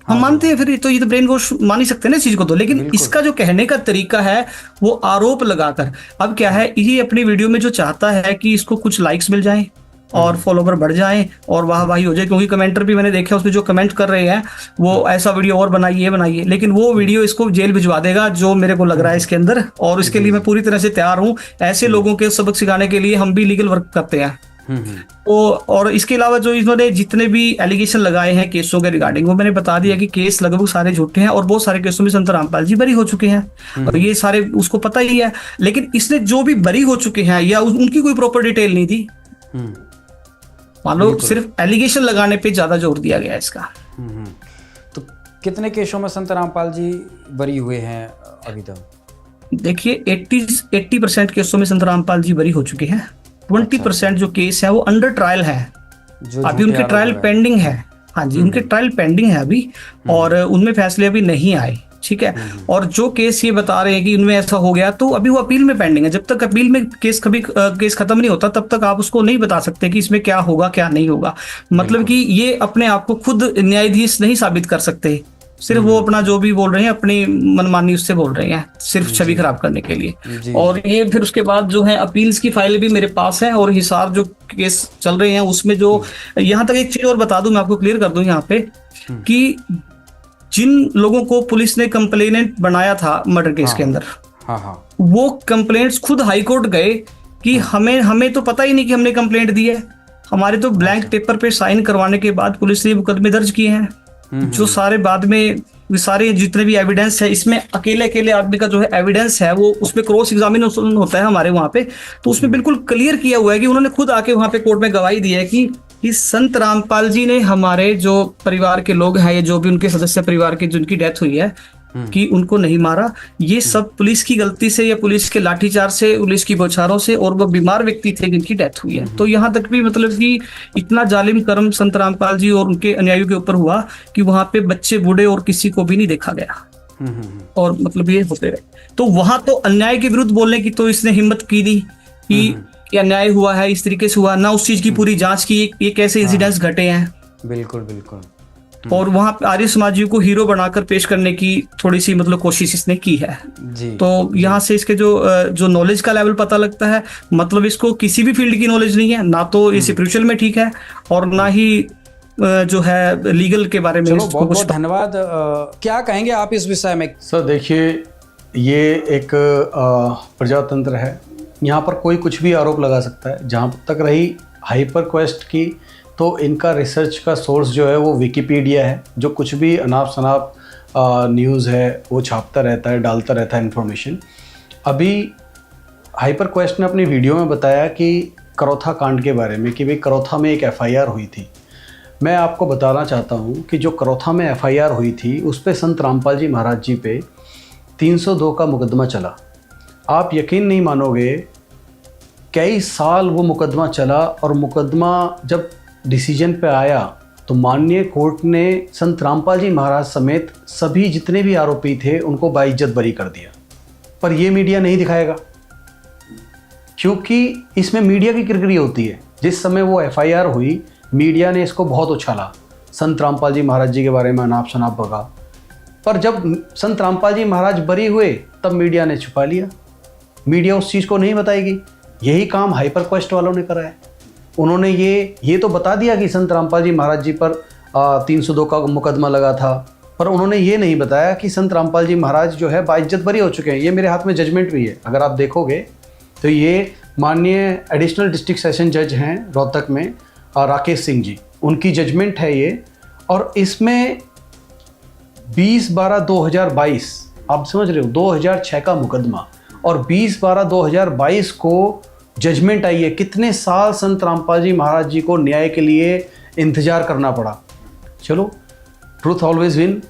हम मानते हैं फिर तो ये तो ब्रेन वॉश मान ही सकते हैं ना इस चीज को तो। लेकिन इसका जो कहने का तरीका है वो आरोप लगाकर, अब क्या है, ये अपनी वीडियो में जो चाहता है कि इसको कुछ लाइक्स मिल जाएं और फॉलोवर बढ़ जाएं और वाहवाही हो जाए, क्योंकि कमेंटर भी मैंने देखा उसमें जो कमेंट कर रहे हैं वो ऐसा वीडियो और बनाइए, लेकिन वो वीडियो इसको जेल भिजवा देगा जो मेरे को लग रहा है इसके अंदर। और इसके लिए मैं पूरी तरह से तैयार हूँ। ऐसे लोगों के सबक सिखाने के लिए हम भी लीगल वर्क करते हैं। तो और इसके अलावा जो इन्होंने जितने भी एलिगेशन लगाए हैं केसों के रिगार्डिंग, वो मैंने बता दिया कि केस लगभग सारे झूठे हैं और बहुत सारे केसों में संत रामपाल जी बरी हो चुके हैं और ये सारे उसको पता ही है। लेकिन इसने जो भी बरी हो चुके हैं या उनकी कोई प्रॉपर डिटेल नहीं दी, मान लो सिर्फ एलिगेशन लगाने पे ज्यादा जोर दिया गया इसका। तो कितने केसों में संत रामपाल जी बरी हुए हैं अभी तक? देखिए 80% केसों में संत रामपाल जी बरी हो चुके हैं। 20% जो केस है वो अंडर ट्रायल है, अभी उनके ट्रायल पेंडिंग है। हाँ जी, उनके ट्रायल पेंडिंग है अभी और उनमें फैसले अभी नहीं आए। ठीक है। और जो केस ये बता रहे हैं कि उनमें ऐसा हो गया, तो अभी वो अपील में पेंडिंग है। जब तक अपील में केस खत्म नहीं होता तब तक आप उसको नहीं बता सकते कि इसमें क्या होगा क्या नहीं होगा। मतलब कि ये अपने आप को खुद न्यायाधीश नहीं साबित कर सकते सिर्फ वो अपना जो भी बोल रहे हैं अपनी मनमानी उससे बोल रहे हैं, सिर्फ छवि खराब करने के लिए। और ये फिर उसके बाद जो है अपील्स की फाइल भी मेरे पास है, और हिसार जो केस चल रहे हैं उसमें जो, यहाँ तक एक चीज और बता दूं, मैं आपको क्लियर कर दूं यहाँ पे कि जिन लोगों को पुलिस ने कंप्लेनेंट बनाया था मर्डर केस के अंदर, वो कंप्लेंट्स खुद हाई कोर्ट गए कि हमें तो पता ही नहीं कि हमने कंप्लेंट दी है, हमारे तो ब्लैंक पेपर पे साइन करवाने के बाद पुलिस ने मुकदमे दर्ज किए हैं। जो सारे बाद में सारे जितने भी एविडेंस है, इसमें अकेले आदमी का जो है एविडेंस है वो उसमें क्रॉस एग्जामिनेशन होता है हमारे वहां पे, तो उसमें बिल्कुल क्लियर किया हुआ है कि उन्होंने खुद आके वहां पे कोर्ट में गवाही दी है कि संत रामपाल जी ने हमारे जो परिवार के लोग हैं या जो भी उनके सदस्य परिवार के जिनकी डेथ हुई है कि उनको नहीं मारा, ये सब पुलिस की गलती से या पुलिस के लाठीचार्ज से, पुलिस की बौछारों से, और वो बीमार व्यक्ति थे जिनकी डेथ हुई है। तो यहाँ तक भी मतलब कि इतना जालिम कर्म संत रामपाल जी और उनके अनुयायियों के ऊपर हुआ कि वहां पे बच्चे बूढ़े और किसी को भी नहीं देखा गया, और मतलब ये होते रहे। तो वहां तो अन्याय के विरुद्ध बोलने की तो इसने हिम्मत की नहीं कि अन्याय हुआ है, इस तरीके से हुआ ना, उस चीज की पूरी जांच की, ये कैसे इंसिडेंट्स घटे हैं। बिल्कुल। और वहां पे आर्य समाजियों को हीरो बनाकर पेश करने की थोड़ी सी मतलब कोशिश इसने की है जी। तो यहाँ से इसके जो नॉलेज का लेवल पता लगता है, मतलब इसको किसी भी फील्ड की नॉलेज नहीं है, ना तो ये स्पिरिचुअल में ठीक है और ना ही जो है लीगल के बारे में। चलो बहुत बहुत धन्यवाद। क्या कहेंगे आप इस विषय में? सर देखिए, ये एक प्रजातंत्र है, यहाँ पर कोई कुछ भी आरोप लगा सकता है। जहाँ तक रही हाइपर क्वेस्ट की, तो इनका रिसर्च का सोर्स जो है वो विकिपीडिया है, जो कुछ भी अनाप शनाप न्यूज़ है वो छापता रहता है, डालता रहता है इन्फॉर्मेशन। अभी हाइपर क्वेस्ट ने अपनी वीडियो में बताया कि करौथा कांड के बारे में, कि भाई करौथा में एक एफआईआर हुई थी। मैं आपको बताना चाहता हूँ कि जो करौथा में एफआईआर हुई थी उस पर संत रामपाल जी महाराज जी पे 302 का मुकदमा चला। आप यकीन नहीं मानोगे, कई साल वो मुकदमा चला, और मुकदमा जब डिसीजन पे आया तो माननीय कोर्ट ने संत रामपाल जी महाराज समेत सभी जितने भी आरोपी थे उनको बाइज्जत बरी कर दिया। पर ये मीडिया नहीं दिखाएगा, क्योंकि इसमें मीडिया की किरकिरी होती है। जिस समय वो एफआईआर हुई, मीडिया ने इसको बहुत उछाला, संत रामपाल जी महाराज जी के बारे में अनाप शनाप बगा। पर जब संत रामपाल जी महाराज बरी हुए तब मीडिया ने छुपा लिया। मीडिया उस चीज़ को नहीं बताएगी। यही काम हाइपर क्वेस्ट वालों ने करा है। उन्होंने ये तो बता दिया कि संत रामपाल जी महाराज जी पर 302 का मुकदमा लगा था, पर उन्होंने ये नहीं बताया कि संत रामपाल जी महाराज जो है बाइज्जत बरी हो चुके हैं। ये मेरे हाथ में जजमेंट भी है, अगर आप देखोगे तो ये माननीय एडिशनल डिस्ट्रिक्ट सेशन जज हैं रोहतक में, राकेश सिंह जी, उनकी जजमेंट है ये। और इसमें 20/12/2022, आप समझ रहे हो, 2006 का मुकदमा, और 20/12/2022 को जजमेंट आई है। कितने साल संत रामपाल जी महाराज जी को न्याय के लिए इंतजार करना पड़ा। चलो, ट्रूथ ऑलवेज विन।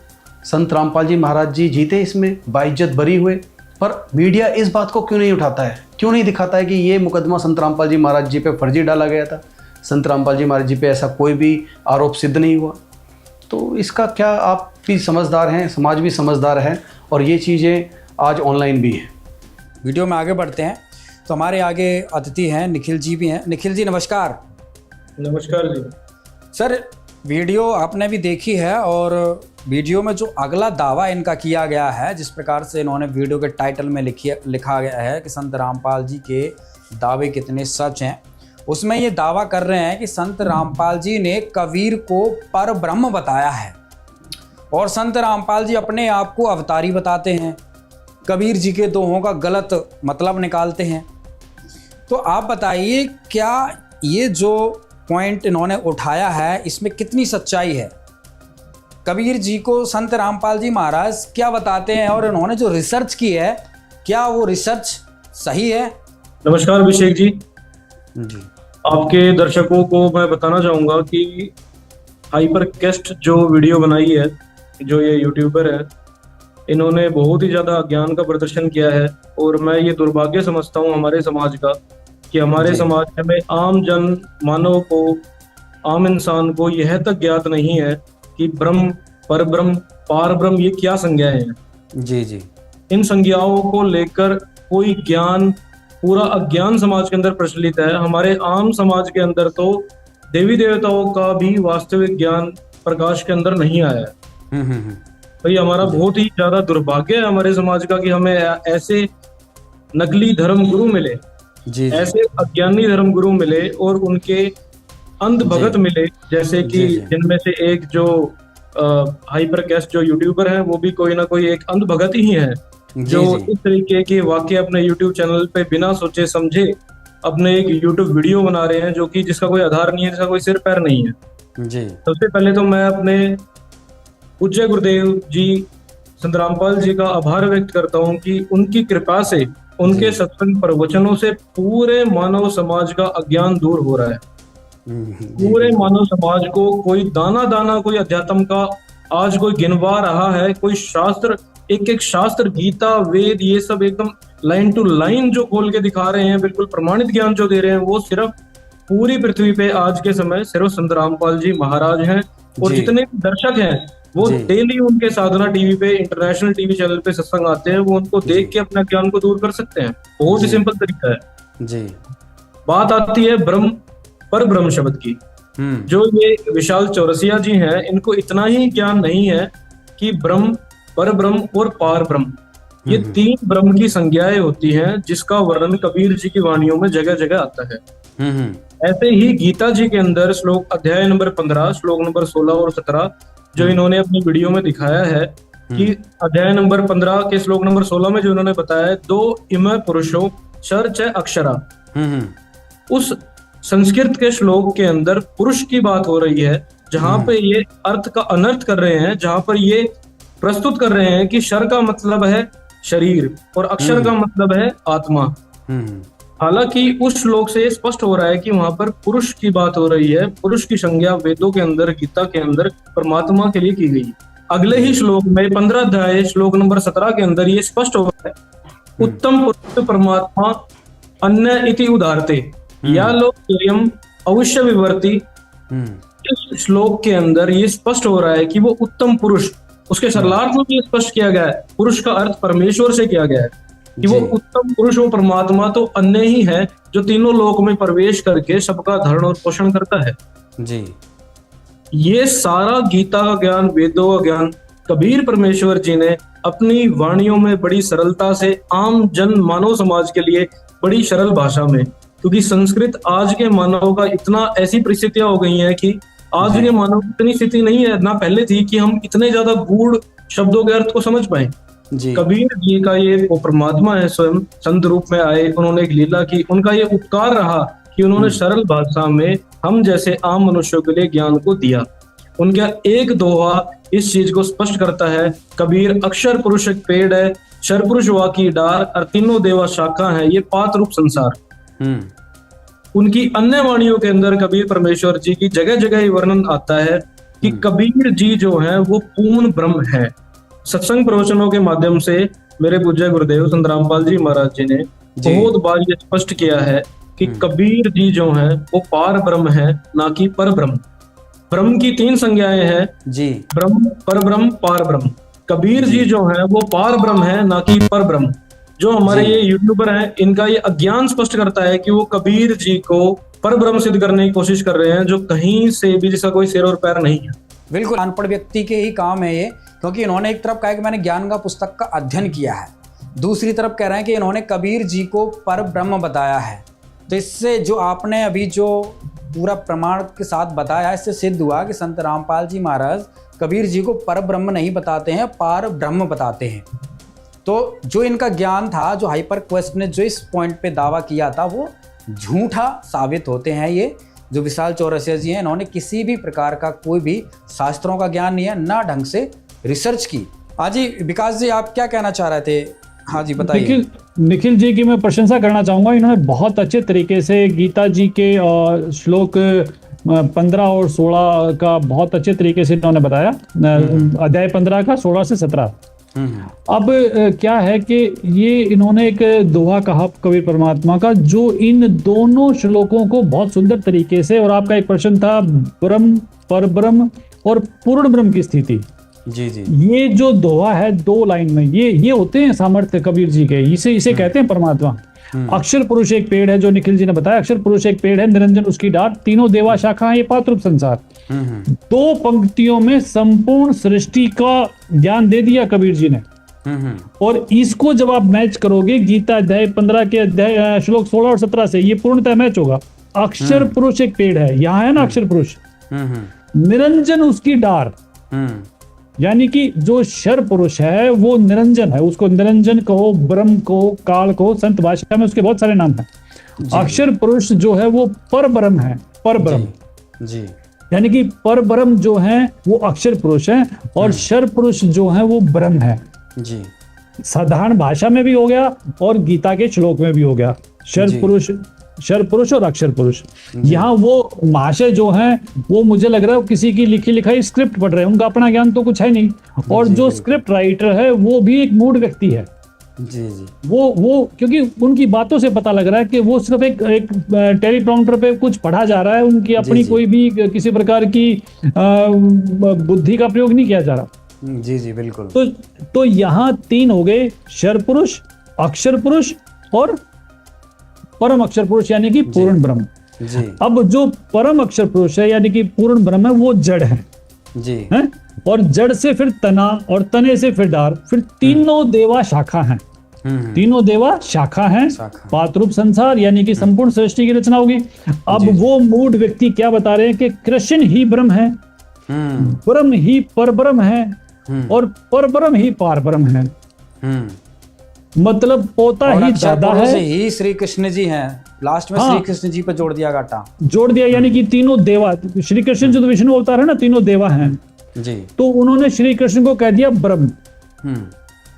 संत रामपाल जी महाराज जी जीते, इसमें बाइज्जत बरी हुए। पर मीडिया इस बात को क्यों नहीं उठाता है, क्यों नहीं दिखाता है कि ये मुकदमा संत रामपाल जी महाराज जी पे फर्जी डाला गया था, संत रामपाल जी महाराज जी पे ऐसा कोई भी आरोप सिद्ध नहीं हुआ। तो इसका क्या, आप भी समझदार हैं, समाज भी समझदार है, और ये चीज़ें आज ऑनलाइन भी हैं। वीडियो में आगे बढ़ते हैं तो हमारे आगे अतिथि हैं, निखिल जी भी हैं। निखिल जी नमस्कार। नमस्कार जी। सर, वीडियो आपने भी देखी है, और वीडियो में जो अगला दावा इनका किया गया है, जिस प्रकार से इन्होंने वीडियो के टाइटल में लिखा गया है कि संत रामपाल जी के दावे कितने सच हैं, उसमें ये दावा कर रहे हैं कि संत रामपाल जी ने कबीर को पर ब्रह्म बताया है, और संत रामपाल जी अपने आप को अवतारी बताते हैं, कबीर जी के दोहों का गलत मतलब निकालते हैं। तो आप बताइए, क्या ये जो पॉइंट इन्होंने उठाया है इसमें कितनी सच्चाई है? कबीर जी को संत रामपाल जी महाराज क्या बताते हैं, और इन्होंने जो रिसर्च की है, क्या वो रिसर्च सही है? नमस्कार अभिषेक जी। आपके दर्शकों को मैं बताना चाहूँगा कि हाइपर क्वेस्ट जो वीडियो बनाई है, जो ये यूट्यूबर है, इन्होंने बहुत ही ज़्यादा ज्ञान का प्रदर्शन किया है। और मैं ये दुर्भाग्य समझता हूँ हमारे समाज का, कि हमारे समाज में आम जन मानव को, आम इंसान को यह तक ज्ञात नहीं है कि ब्रह्म, परब्रह्म, पार ब्रह्म ये क्या संज्ञाएं हैं। जी। इन संज्ञाओं को लेकर कोई ज्ञान, पूरा अज्ञान समाज के अंदर प्रचलित है। हमारे आम समाज के अंदर तो देवी देवताओं का भी वास्तविक ज्ञान प्रकाश के अंदर नहीं आया है। तो ये हमारा बहुत ही ज्यादा दुर्भाग्य है हमारे समाज का कि हमें ऐसे नकली धर्म गुरु मिले, जी ऐसे अज्ञानी धर्म गुरु मिले और उनके अंध भगत मिले, जैसे कि जिनमें से एक जो हाइपर कैस्ट जो यूट्यूबर है वो भी कोई ना कोई एक अंध भगत ही है, जो इस तरीके के वाक्य अपने यूट्यूब चैनल पे बिना सोचे समझे अपने एक यूट्यूब वीडियो बना रहे हैं, जो कि जिसका कोई आधार नहीं है, जिसका कोई सिर पैर नहीं है। जी सबसे पहले तो मैं अपने पूज्य गुरुदेव जी संत रामपाल जी का आभार व्यक्त करता हूँ कि उनकी कृपा से, उनके सत्संग प्रवचनों से पूरे मानव समाज का अज्ञान दूर हो रहा है। पूरे मानव समाज को कोई दाना दाना कोई अध्यात्म का आज कोई गिनवा रहा है, कोई शास्त्र, एक एक शास्त्र, गीता, वेद, ये सब एकदम लाइन टू लाइन जो खोल के दिखा रहे हैं, बिल्कुल प्रमाणित ज्ञान जो दे रहे हैं, वो सिर्फ पूरी पृथ्वी पे आज के समय सिर्फ संत रामपाल जी महाराज हैं। और जितने भी दर्शक हैं वो डेली उनके साधना टीवी पे, इंटरनेशनल टीवी चैनल पे सत्संग आते हैं, वो उनको देख के अपना ज्ञान को दूर कर सकते हैं। बहुत ही सिंपल तरीका है जी। बात आती है ब्रह्म पर ब्रह्म शब्द की। जो ये विशाल चौरसिया जी हैं, इनको इतना ही ज्ञान नहीं है कि ब्रह्म, पर ब्रह्म और पार ब्रह्म, ये तीन ब्रह्म की संज्ञाएं होती हैं, जिसका वर्णन कबीर जी की वाणियों में जगह जगह आता है। ऐसे ही गीता जी के अंदर श्लोक अध्याय नंबर 15 श्लोक नंबर 16 और 17 जो इन्होंने अपनी वीडियो में दिखाया है कि अध्याय नंबर 15 के श्लोक नंबर 16 में जो इन्होंने बताया है, दो इमय पुरुषो शर च अक्षरा। उस संस्कृत के श्लोक के अंदर पुरुष की बात हो रही है, जहां पे ये अर्थ का अनर्थ कर रहे हैं, जहां पर ये प्रस्तुत कर रहे हैं कि शर का मतलब है शरीर और अक्षर का मतलब है आत्मा। हालांकि उस श्लोक से स्पष्ट हो रहा है कि वहां पर पुरुष की बात हो रही है। पुरुष की संज्ञा वेदों के अंदर, गीता के अंदर परमात्मा के लिए की गई। अगले ही श्लोक में 15 अध्याय श्लोक नंबर 17 के अंदर ये स्पष्ट हो रहा है, उत्तम पुरुष परमात्मा अन्य इति उदारते या लोक अवश्य विवर्ती। इस श्लोक के अंदर ये स्पष्ट हो रहा है कि वो उत्तम पुरुष, उसके सरलार्थ में भी स्पष्ट किया गया है, पुरुष का अर्थ परमेश्वर से किया गया है कि वो उत्तम पुरुष, वो परमात्मा तो अन्य ही है जो तीनों लोक में प्रवेश करके सबका धरण और पोषण करता है जी। ये सारा गीता का ज्ञान, वेदों का ज्ञान कबीर परमेश्वर जी ने अपनी वाणियों में बड़ी सरलता से आम जन मानव समाज के लिए बड़ी सरल भाषा में, क्योंकि संस्कृत आज के मानव का इतना ऐसी परिस्थितियां हो गई हैं कि आज के मानव की इतनी स्थिति नहीं है, ना पहले थी कि हम इतने ज्यादा गूढ़ शब्दों के अर्थ को समझ पाए। कबीर जी का ये वो परमात्मा है, स्वयं संत रूप में आए, उन्होंने एक लीला की, उनका ये उपकार रहा कि उन्होंने सरल भाषा में हम जैसे आम मनुष्यों के लिए ज्ञान को दिया। उनका एक दोहा इस चीज को स्पष्ट करता है, कबीर अक्षर पुरुष एक पेड़ है, शर पुरुष वा की डार और तीनों देवा शाखा है, ये पात रूप संसार। उनकी अन्य वाणियों के अंदर कबीर परमेश्वर जी की जगह जगह ये वर्णन आता है कि कबीर जी जो है वो पूर्ण ब्रह्म है। सत्संग प्रवचनों के माध्यम से मेरे पूज्य गुरुदेव संत रामपाल जी महाराज जी ने बहुत बार ये स्पष्ट किया है कि कबीर जी जो है वो पार ब्रह्म है, ना कि पर ब्रह्म। ब्रह्म की तीन संज्ञाएं हैं जी, ब्रह्म, पर ब्रह्म, पार ब्रह्म। कबीर जी जो है वो पार ब्रह्म है, ना कि पर ब्रह्म। जो हमारे ये यूट्यूबर हैं, इनका ये अज्ञान स्पष्ट करता है कि वो कबीर जी को पर ब्रह्म सिद्ध करने की कोशिश कर रहे हैं, जो कहीं से भी जिसका कोई सिर और पैर नहीं है। बिल्कुल अनपढ़ व्यक्ति के ही काम है ये, क्योंकि इन्होंने एक तरफ कहा कि मैंने ज्ञान का पुस्तक का अध्ययन किया है, दूसरी तरफ कह रहे हैं कि इन्होंने कबीर जी को पर ब्रह्म बताया है। तो इससे जो आपने अभी जो पूरा प्रमाण के साथ बताया, इससे सिद्ध हुआ कि संत रामपाल जी महाराज कबीर जी को पर ब्रह्म नहीं बताते हैं, पार ब्रह्म बताते हैं। तो जो इनका ज्ञान था, जो हाइपर क्वेस्ट ने जो इस पॉइंट पे दावा किया था, वो झूठा साबित होते हैं। ये जो विशाल चौरसिया जी हैं, इन्होंने किसी भी प्रकार का कोई भी शास्त्रों का ज्ञान नहीं है, ना ढंग से रिसर्च की। हाँ जी विकास जी, आप क्या कहना चाह रहे थे? हाँ जी बताइए। निखिल जी की मैं प्रशंसा करना चाहूंगा, इन्होंने बहुत अच्छे तरीके से गीता जी के श्लोक 15 और 16 का बहुत अच्छे तरीके से इन्होंने बताया, अध्याय 15 का 16 से 17। अब क्या है कि ये इन्होंने एक दोहा कहा कबीर परमात्मा का, जो इन दोनों श्लोकों को बहुत सुंदर तरीके से, और आपका एक प्रश्न था ब्रह्म, पर ब्रह्म और पूर्ण ब्रह्म की स्थिति। जी जी, ये जो दोहा है 2 लाइन में, ये होते हैं सामर्थ्य कबीर जी के, इसे कहते हैं परमात्मा। अक्षर पुरुष एक पेड़ है, जो निखिल जी ने बताया, अक्षर पुरुष एक पेड़ है, निरंजन उसकी डाट, तीनों देवा शाखा है, ये पात्ररूप संसार। 2 पंक्तियों में संपूर्ण सृष्टि का ज्ञान दे दिया कबीर जी ने। और इसको जब आप मैच करोगे गीता अध्याय 15 के अध्याय श्लोक 16 और 17 से, ये पूर्णतः मैच होगा। अक्षर पुरुष एक पेड़ है, यहाँ है ना अक्षर पुरुष, निरंजन उसकी डार, यानी कि जो शर पुरुष है वो निरंजन है, उसको निरंजन कहो, ब्रह्म कहो, काल कहो, संत भाषा में उसके बहुत सारे नाम हैं। अक्षर पुरुष जो है वो पर ब्रह्म है, पर ब्रह्म जी, यानी कि पर ब्रह्म जो है वो अक्षर पुरुष है, और शर पुरुष जो है वो ब्रह्म है जी। साधारण भाषा में भी हो गया और गीता के श्लोक में भी हो गया, शर पुरुष और अक्षर पुरुष। यहाँ वो महाशय जो हैं वो मुझे लग रहा है किसी की लिखी लिखाई स्क्रिप्ट पढ़ रहे हैं, उनका अपना ज्ञान तो कुछ है नहीं, और जो स्क्रिप्ट राइटर है वो भी एक मूड व्यक्ति है जी जी। वो क्योंकि उनकी बातों से पता लग रहा है कि वो सिर्फ एक टेलीप्रॉम्प्टर पे कुछ पढ़ा जा रहा है, उनकी अपनी कोई भी किसी प्रकार की बुद्धि का प्रयोग नहीं किया जा रहा। जी जी बिल्कुल। तो यहाँ 3 हो गए, शर पुरुष, अक्षर पुरुष और परम अक्षर पुरुष, यानी कि पूर्ण ब्रह्म जी। अब जो परम अक्षर पुरुष है यानी कि पूर्ण ब्रह्म है वो जड़ है जी, है? और जड़ से फिर तना, और तने से फिर डार, फिर तीनों देवा शाखा हैं, तीनों देवा शाखा हैं, पात्ररूप संसार यानी कि संपूर्ण सृष्टि की रचना होगी। अब वो मूड व्यक्ति क्या बता रहे हैं कि कृष्ण ही ब्रह्म है, ब्रह्म ही पर ब्रह्म है, और पर ब्रह्म ही पार ब्रह्म है, मतलब पोता ही ज्यादा है, ही श्री कृष्ण जी हैं, लास्ट में श्री कृष्ण जी पे जोड़ दिया गाटा, जोड़ दिया, यानी कि तीनों देवा, श्री कृष्ण जो विष्णु अवतार है ना, तीनों देवा हैं जी। तो उन्होंने श्री कृष्ण को कह दिया ब्रह्म,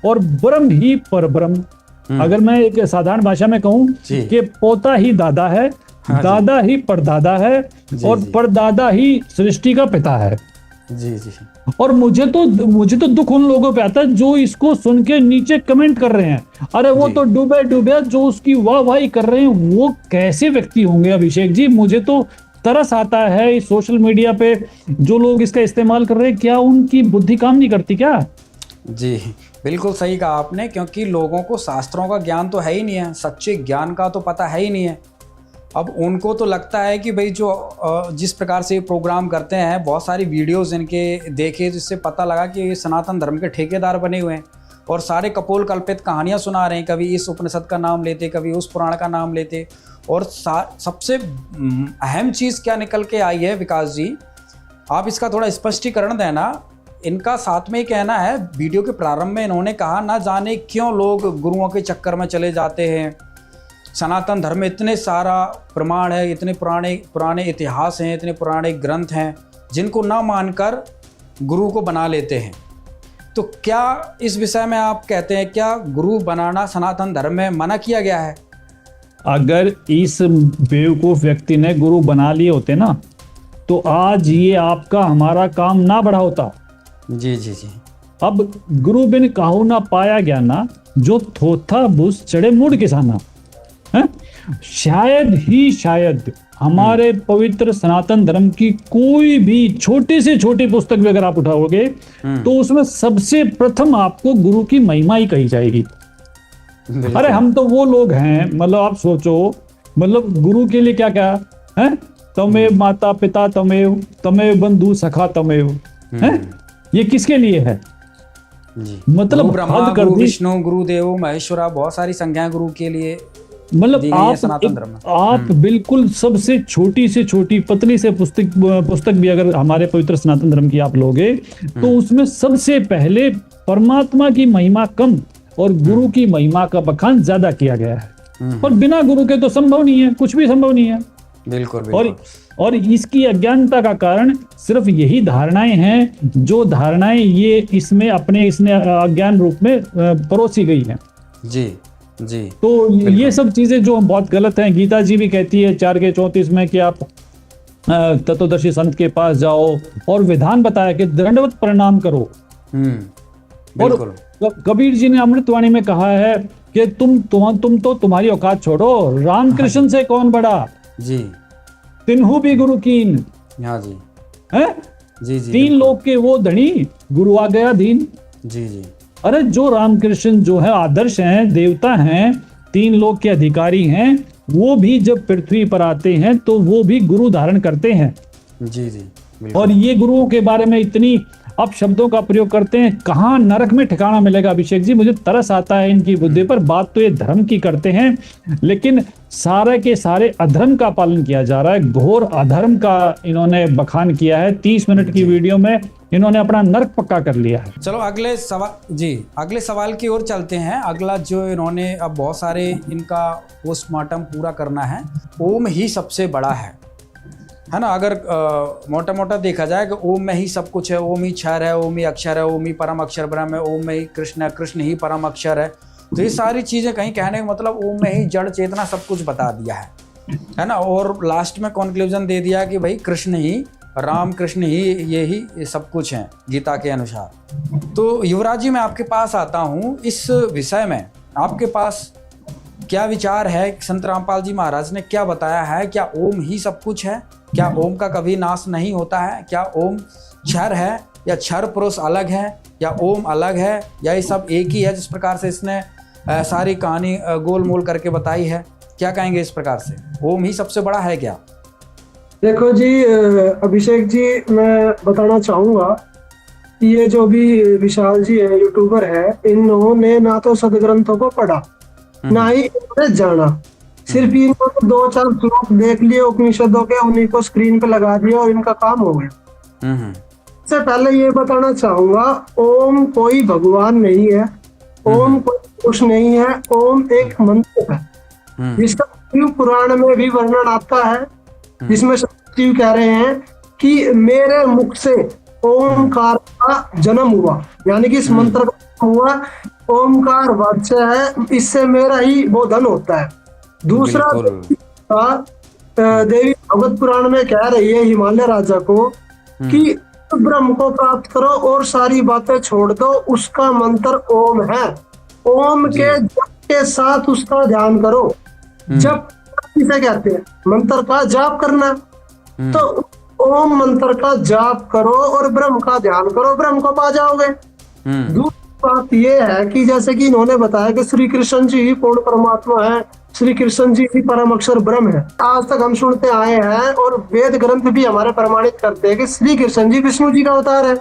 और ब्रह्म ही पर ब्रह्म। अगर मैं एक साधारण भाषा में कहूं कि पोता ही दादा है, दादा ही परदादा है, और परदादा ही सृष्टि का पिता है जी जी। और मुझे तो दुख उन लोगों पे आता है जो इसको सुन के नीचे कमेंट कर रहे हैं, अरे वो तो डूबे डूबे, जो उसकी वाहवाही कर रहे हैं वो कैसे व्यक्ति होंगे अभिषेक जी। मुझे तो तरस आता है इस सोशल मीडिया पे जो लोग इसका इस्तेमाल कर रहे हैं, क्या उनकी बुद्धि काम नहीं करती क्या? जी बिल्कुल सही कहा आपने, क्योंकि लोगों को शास्त्रों का ज्ञान तो है ही नहीं है, सच्चे ज्ञान का तो पता है ही नहीं है। अब उनको तो लगता है कि भाई जो जिस प्रकार से ये प्रोग्राम करते हैं, बहुत सारी वीडियोस इनके देखे जिससे पता लगा कि ये सनातन धर्म के ठेकेदार बने हुए हैं और सारे कपोल कल्पित कहानियां सुना रहे हैं, कभी इस उपनिषद का नाम लेते, कभी उस पुराण का नाम लेते। और सबसे अहम चीज़ क्या निकल के आई है विकास जी, आप इसका थोड़ा स्पष्टीकरण देना। इनका साथ में ही कहना है, वीडियो के प्रारंभ में इन्होंने कहा ना जाने क्यों लोग गुरुओं के चक्कर में चले जाते हैं, सनातन धर्म में इतने सारा प्रमाण है, इतने पुराने इतिहास हैं, इतने पुराने ग्रंथ हैं जिनको ना मानकर गुरु को बना लेते हैं। तो क्या इस विषय में आप कहते हैं क्या गुरु बनाना सनातन धर्म में मना किया गया है? अगर इस बेवकूफ व्यक्ति ने गुरु बना लिए होते ना तो आज ये आपका हमारा काम ना बढ़ा होता। जी जी जी। अब गुरु बिन काहू ना पाया गया ना, जो थोथा बुस चढ़े मूड किसाना है। शायद ही शायद हमारे पवित्र सनातन धर्म की कोई भी छोटी से छोटी पुस्तक भी अगर आप उठाओगे तो उसमें सबसे प्रथम आपको गुरु की महिमा ही कही जाएगी। अरे हम तो वो लोग हैं, मतलब आप सोचो, मतलब गुरु के लिए क्या क्या है, तमेव माता पिता तमेव, तमेव बंधु सखा तमेव, है ये किसके लिए है? मतलब ब्रह्मा, गुरु विष्णु, गुरु देवो महेश्वरा, बहुत सारी संज्ञाएं गुरु के लिए, मतलब आप बिल्कुल सबसे छोटी से छोटी पतली से पुस्तक भी अगर हमारे पवित्र सनातन धर्म की आप लोगे तो उसमें सबसे पहले परमात्मा की महिमा कम और गुरु की महिमा का बखान ज्यादा किया गया है। और बिना गुरु के तो संभव नहीं है, कुछ भी संभव नहीं है। बिल्कुल। और इसकी अज्ञानता का कारण सिर्फ यही धारणाएं हैं, जो धारणाएं ये इसमें अज्ञान रूप में परोसी गई हैं। जी जी। तो ये सब चीजें जो बहुत गलत हैं, गीता जी भी कहती है 4:34 में कि आप तत्वदर्शी संत के पास जाओ और विधान बताया कि दंडवत प्रणाम करो। और कबीर जी ने अमृतवाणी में कहा है कि तुम तो तुम्हारी औकात छोड़ो, रामकृष्ण से कौन बड़ा जी, तिन्हु भी गुरु कीन। हाँ जी है जी जी। 3 लोग के वो धनी, गुरु आ गया दीन। जी जी। अरे जो रामकृष्ण जो है आदर्श हैं, देवता हैं, 3 लोक के अधिकारी हैं, वो भी जब पृथ्वी पर आते हैं तो वो भी गुरु धारण करते हैं। जी जी बिल्कुल। और ये गुरुओं के बारे में इतनी अपशब्दों का प्रयोग करते हैं, कहाँ नरक में ठिकाना मिलेगा अभिषेक जी। मुझे तरस आता है इनकी बुद्धि पर। बात तो ये धर्म की करते हैं, लेकिन सारे के सारे अधर्म का पालन किया जा रहा है। घोर अधर्म का इन्होंने बखान किया है। 30 मिनट की वीडियो में इन्होंने अपना नरक पक्का कर लिया है। चलो अगले सवाल की ओर चलते हैं। अगला जो इन्होंने, अब बहुत सारे इनका पोस्टमार्टम पूरा करना है। ओम ही सबसे बड़ा है ना। अगर मोटा मोटा देखा जाए कि ओम में ही सब कुछ है, ओम ही क्षर है, ओम ही अक्षर है, ओम ही परम अक्षर ब्रह्म है, ओम में ही कृष्ण है, कृष्ण ही परम अक्षर है। तो ये सारी चीजें कहीं कहने का मतलब ओम में ही जड़ चेतना सब कुछ बता दिया है ना। और लास्ट में कंक्लूजन दे दिया कि भाई कृष्ण ही, राम कृष्ण ही, ये ही सब कुछ है गीता के अनुसार। तो युवराज जी, मैं आपके पास आता हूँ। इस विषय में आपके पास क्या विचार है? संत रामपाल जी महाराज ने क्या बताया है? क्या ओम ही सब कुछ है? क्या ओम का कभी नाश नहीं होता है? क्या ओम क्षर है या क्षर पुरुष अलग है या ओम अलग है या ये सब एक ही है? जिस प्रकार से इसने सारी कहानी गोल मोल करके बताई है, क्या कहेंगे इस प्रकार से? ओम ही सबसे बड़ा है क्या? देखो जी अभिषेक जी, मैं बताना चाहूँगा कि ये जो भी विशाल जी है, यूट्यूबर है, इन्होंने ना तो सदग्रंथों को पढ़ा ना ही इन्होंने जाना। सिर्फ इन्होंने 2-4 श्लोक देख लिए उपनिषदों के, उन्हीं को स्क्रीन पे लगा दिया और इनका काम हो गया। इससे पहले ये बताना चाहूंगा, ओम कोई भगवान नहीं है, ओम कोई पुरुष नहीं है, ओम एक मंत्र है जिसका शिव पुराण में भी वर्णन आता है, जिसमें शिव कह रहे हैं कि मेरे मुख से ओमकार का जन्म हुआ, यानी कि इस मंत्र का जन्म हुआ। ओमकार वाच्य है, इससे मेरा ही बोधन होता है। दूसरा देवी भागवत पुराण में कह रही है हिमालय राजा को कि ब्रह्म को प्राप्त करो और सारी बातें छोड़ दो, उसका मंत्र ओम है। ओम के जप के साथ उसका ध्यान करो। जप किसे कहते हैं? मंत्र का जाप करना। तो ओम मंत्र का जाप करो और ब्रह्म का ध्यान करो, ब्रह्म को पा जाओगे। दूसरी बात यह है कि जैसे कि इन्होंने बताया कि श्री कृष्ण जी ही पूर्ण परमात्मा है, श्री कृष्ण जी ही परम अक्षर ब्रह्म है। आज तक हम सुनते आए हैं और वेद ग्रंथ भी हमारे प्रमाणित करते हैं कि श्री कृष्ण जी विष्णु जी का अवतार है।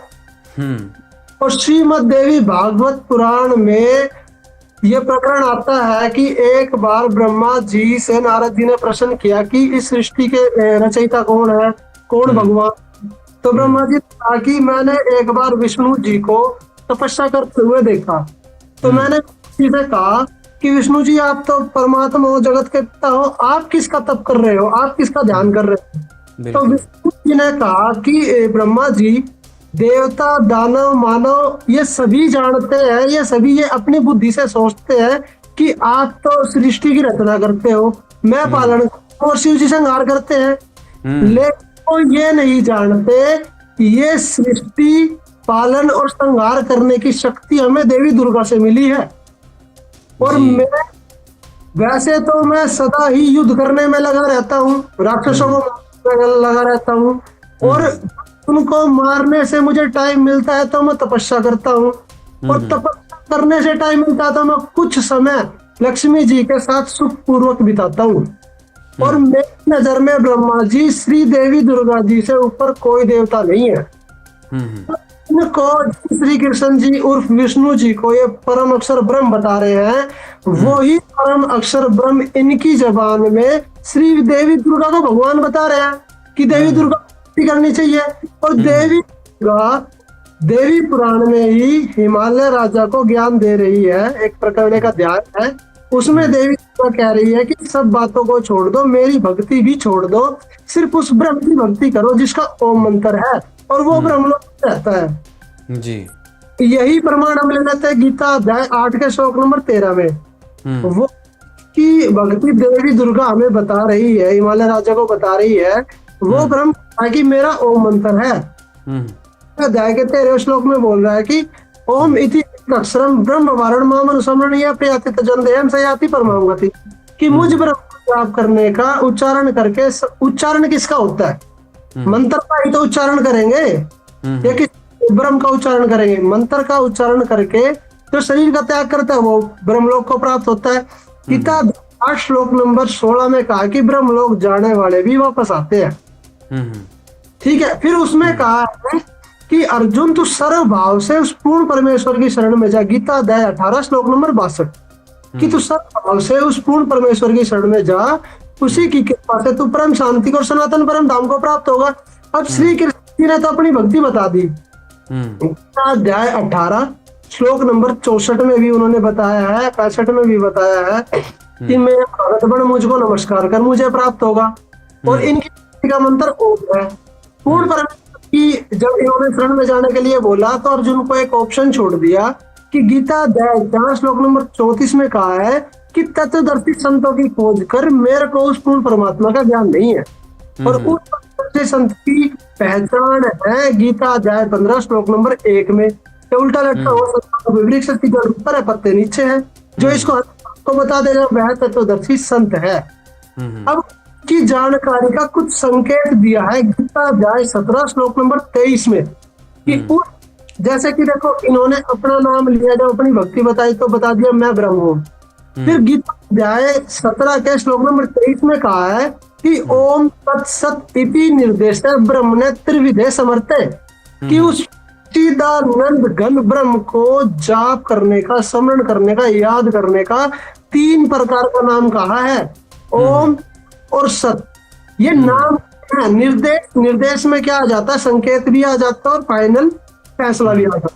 और श्रीमद् देवी भागवत पुराण में यह प्रकरण आता है कि एक बार ब्रह्मा जी से नारद जी ने प्रश्न किया कि इस सृष्टि के रचयिता कौन है, कौन भगवान? तो ब्रह्मा जी ने कहा कि मैंने एक बार विष्णु जी को तपस्या करते हुए देखा। तो मैंने जी से कहा कि विष्णु जी, आप तो परमात्मा हो, जगत के पिता हो, आप किसका तप कर रहे हो, आप किसका ध्यान कर रहे हो? तो विष्णु जी ने कहा कि ब्रह्मा जी, देवता, दानव, मानव ये सभी जानते हैं, ये सभी ये अपनी बुद्धि से सोचते हैं कि आप तो सृष्टि की रचना करते हो, मैं पालन और शिव जी संहार करते हैं, लेकिन वो ये नहीं जानते ये सृष्टि पालन और संहार करने की शक्ति हमें देवी दुर्गा से मिली है। और मैं वैसे तो मैं सदा ही युद्ध करने में लगा रहता हूँ, राक्षसों को लगा रहता हूँ, और उनको मारने से मुझे टाइम मिलता है तो मैं तपस्या करता हूँ, और तपस्या करने से टाइम मिलता है तो मैं कुछ समय लक्ष्मी जी के साथ सुख पूर्वक बिताता हूँ। और मेरी नजर में ब्रह्मा जी श्री देवी दुर्गा जी से ऊपर कोई देवता नहीं है। इनको श्री कृष्ण जी उर्फ विष्णु जी को ये परम अक्षर ब्रह्म बता रहे हैं, वो ही परम अक्षर ब्रह्म इनकी जबान में श्री देवी दुर्गा को भगवान बता रहे हैं कि देवी दुर्गा करनी चाहिए। और देवी दुर्गा देवी पुराण में ही हिमालय राजा को ज्ञान दे रही है, एक प्रकरण का ध्यान है, उसमें देवी दुर्गा कह रही है कि सब बातों को छोड़ दो, मेरी भक्ति भी छोड़ दो, सिर्फ उस ब्रह्म की भक्ति करो जिसका ओम मंत्र है, और वो ब्रह्मलोक में रहता है जी। यही प्रमाण हम ले लेते हैं गीता अध्याय 8 के श्लोक नंबर 13 में। वो की भक्ति देवी दुर्गा हमें बता रही है, हिमालय राजा को बता रही है, वो ब्रह्म कि मेरा ओम मंत्र है। अध्याय के 13 श्लोक में बोल रहा है कि ओम इति अक्षरम ब्रह्म वारण मामनुसमरणीय प्रयाति तजन्देयम सयाति परमाम गति, कि मुझ ब्रह्म को प्राप्त करने का उच्चारण करके, उच्चारण किसका होता है? मंत्र का ही तो उच्चारण करेंगे या किस ब्रह्म का उच्चारण करेंगे? मंत्र का उच्चारण करके जो शरीर का त्याग करता है वो ब्रह्मलोक को प्राप्त होता है। गीता 8 श्लोक नंबर 16 में कहा कि ब्रह्मलोक जाने वाले भी वापस आते हैं। ठीक है, फिर उसमें कहा है कि अर्जुन तू सर्व भाव से उस पूर्ण परमेश्वर की शरण में जा। गीता अध्याय 18 श्लोक नंबर 62 कि तू सर्व भाव से उस पूर्ण परमेश्वर की शरण में जा, उसी की कृपा से तू परम शांति को और सनातन परम धाम को प्राप्त होगा। अब श्री कृष्ण ने तो अपनी भक्ति बता दी। गीता अध्याय 18 श्लोक नंबर 64 में भी उन्होंने बताया है, 65 में भी बताया है कि मैं भगत बन मुझको नमस्कार कर मुझे प्राप्त होगा। और इनकी का मंत्र ओम है। पूर्ण परमेश्वर की जब इन्होंने शरण में जाने के लिए बोला तो अर्जुन को एक ऑप्शन छोड़ दिया कि गीता अध्याय 4 श्लोक नंबर 34 में कहा है कि तत्वदर्शी संतों की खोज कर, मेरे को उस पूर्ण परमात्मा का ज्ञान नहीं है। और उस तत्वदर्शी संत की पहचान है गीता अध्याय 15 श्लोक नंबर 1 में, उल्टा लटका हो सकता विपरीत शक्ति का ऊपर है, पत्ते नीचे है, जो इसको बता देगा वह तत्वदर्शी संत है। अब की जानकारी का कुछ संकेत दिया है गीता अध्याय 17 श्लोक नंबर 23 में कि जैसे कि देखो इन्होंने अपना नाम लिया, जब अपनी भक्ति बताई तो बता दिया मैं ब्रह्म हूँ। फिर गीता अध्याय 17 के श्लोक नंबर 23 में कहा है कि ओम तत्सत इति निर्देश ब्रह्म ने त्रिविधे समर्थे, कि उस चिदानंद घन ब्रह्म को जाप करने का, स्मरण करने का, याद करने का 3 प्रकार का नाम कहा है, ओम और सत। ये नाम है। निर्देश में क्या आ जाता है, संकेत भी आ जाता है और फाइनल फैसला भी आ जाता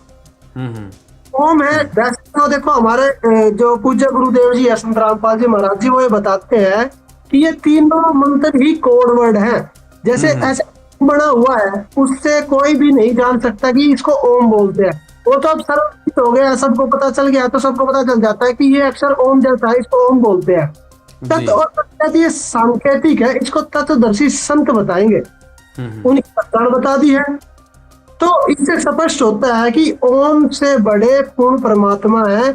है। ओम है, वैसे तो देखो हमारे जो पूज्य गुरुदेव जी संत रामपाल जी महाराज जी वो ये बताते हैं कि ये तीनों मंत्र ही कोड वर्ड है। जैसे ऐसे बना हुआ है, उससे कोई भी नहीं जान सकता कि इसको ओम बोलते हैं। वो तो अब सर्वज्ञ हो गया, सबको पता चल गया, तो सबको पता चल जाता है कि ये अक्षर ओम जैसा है, इसको ओम बोलते हैं। तत्व और तत्व ये सांकेतिक है, इसको तत्वदर्शी संत बताएंगे, उनकी पहचान बता दी है। तो इससे स्पष्ट होता है कि ओम से बड़े पूर्ण परमात्मा है।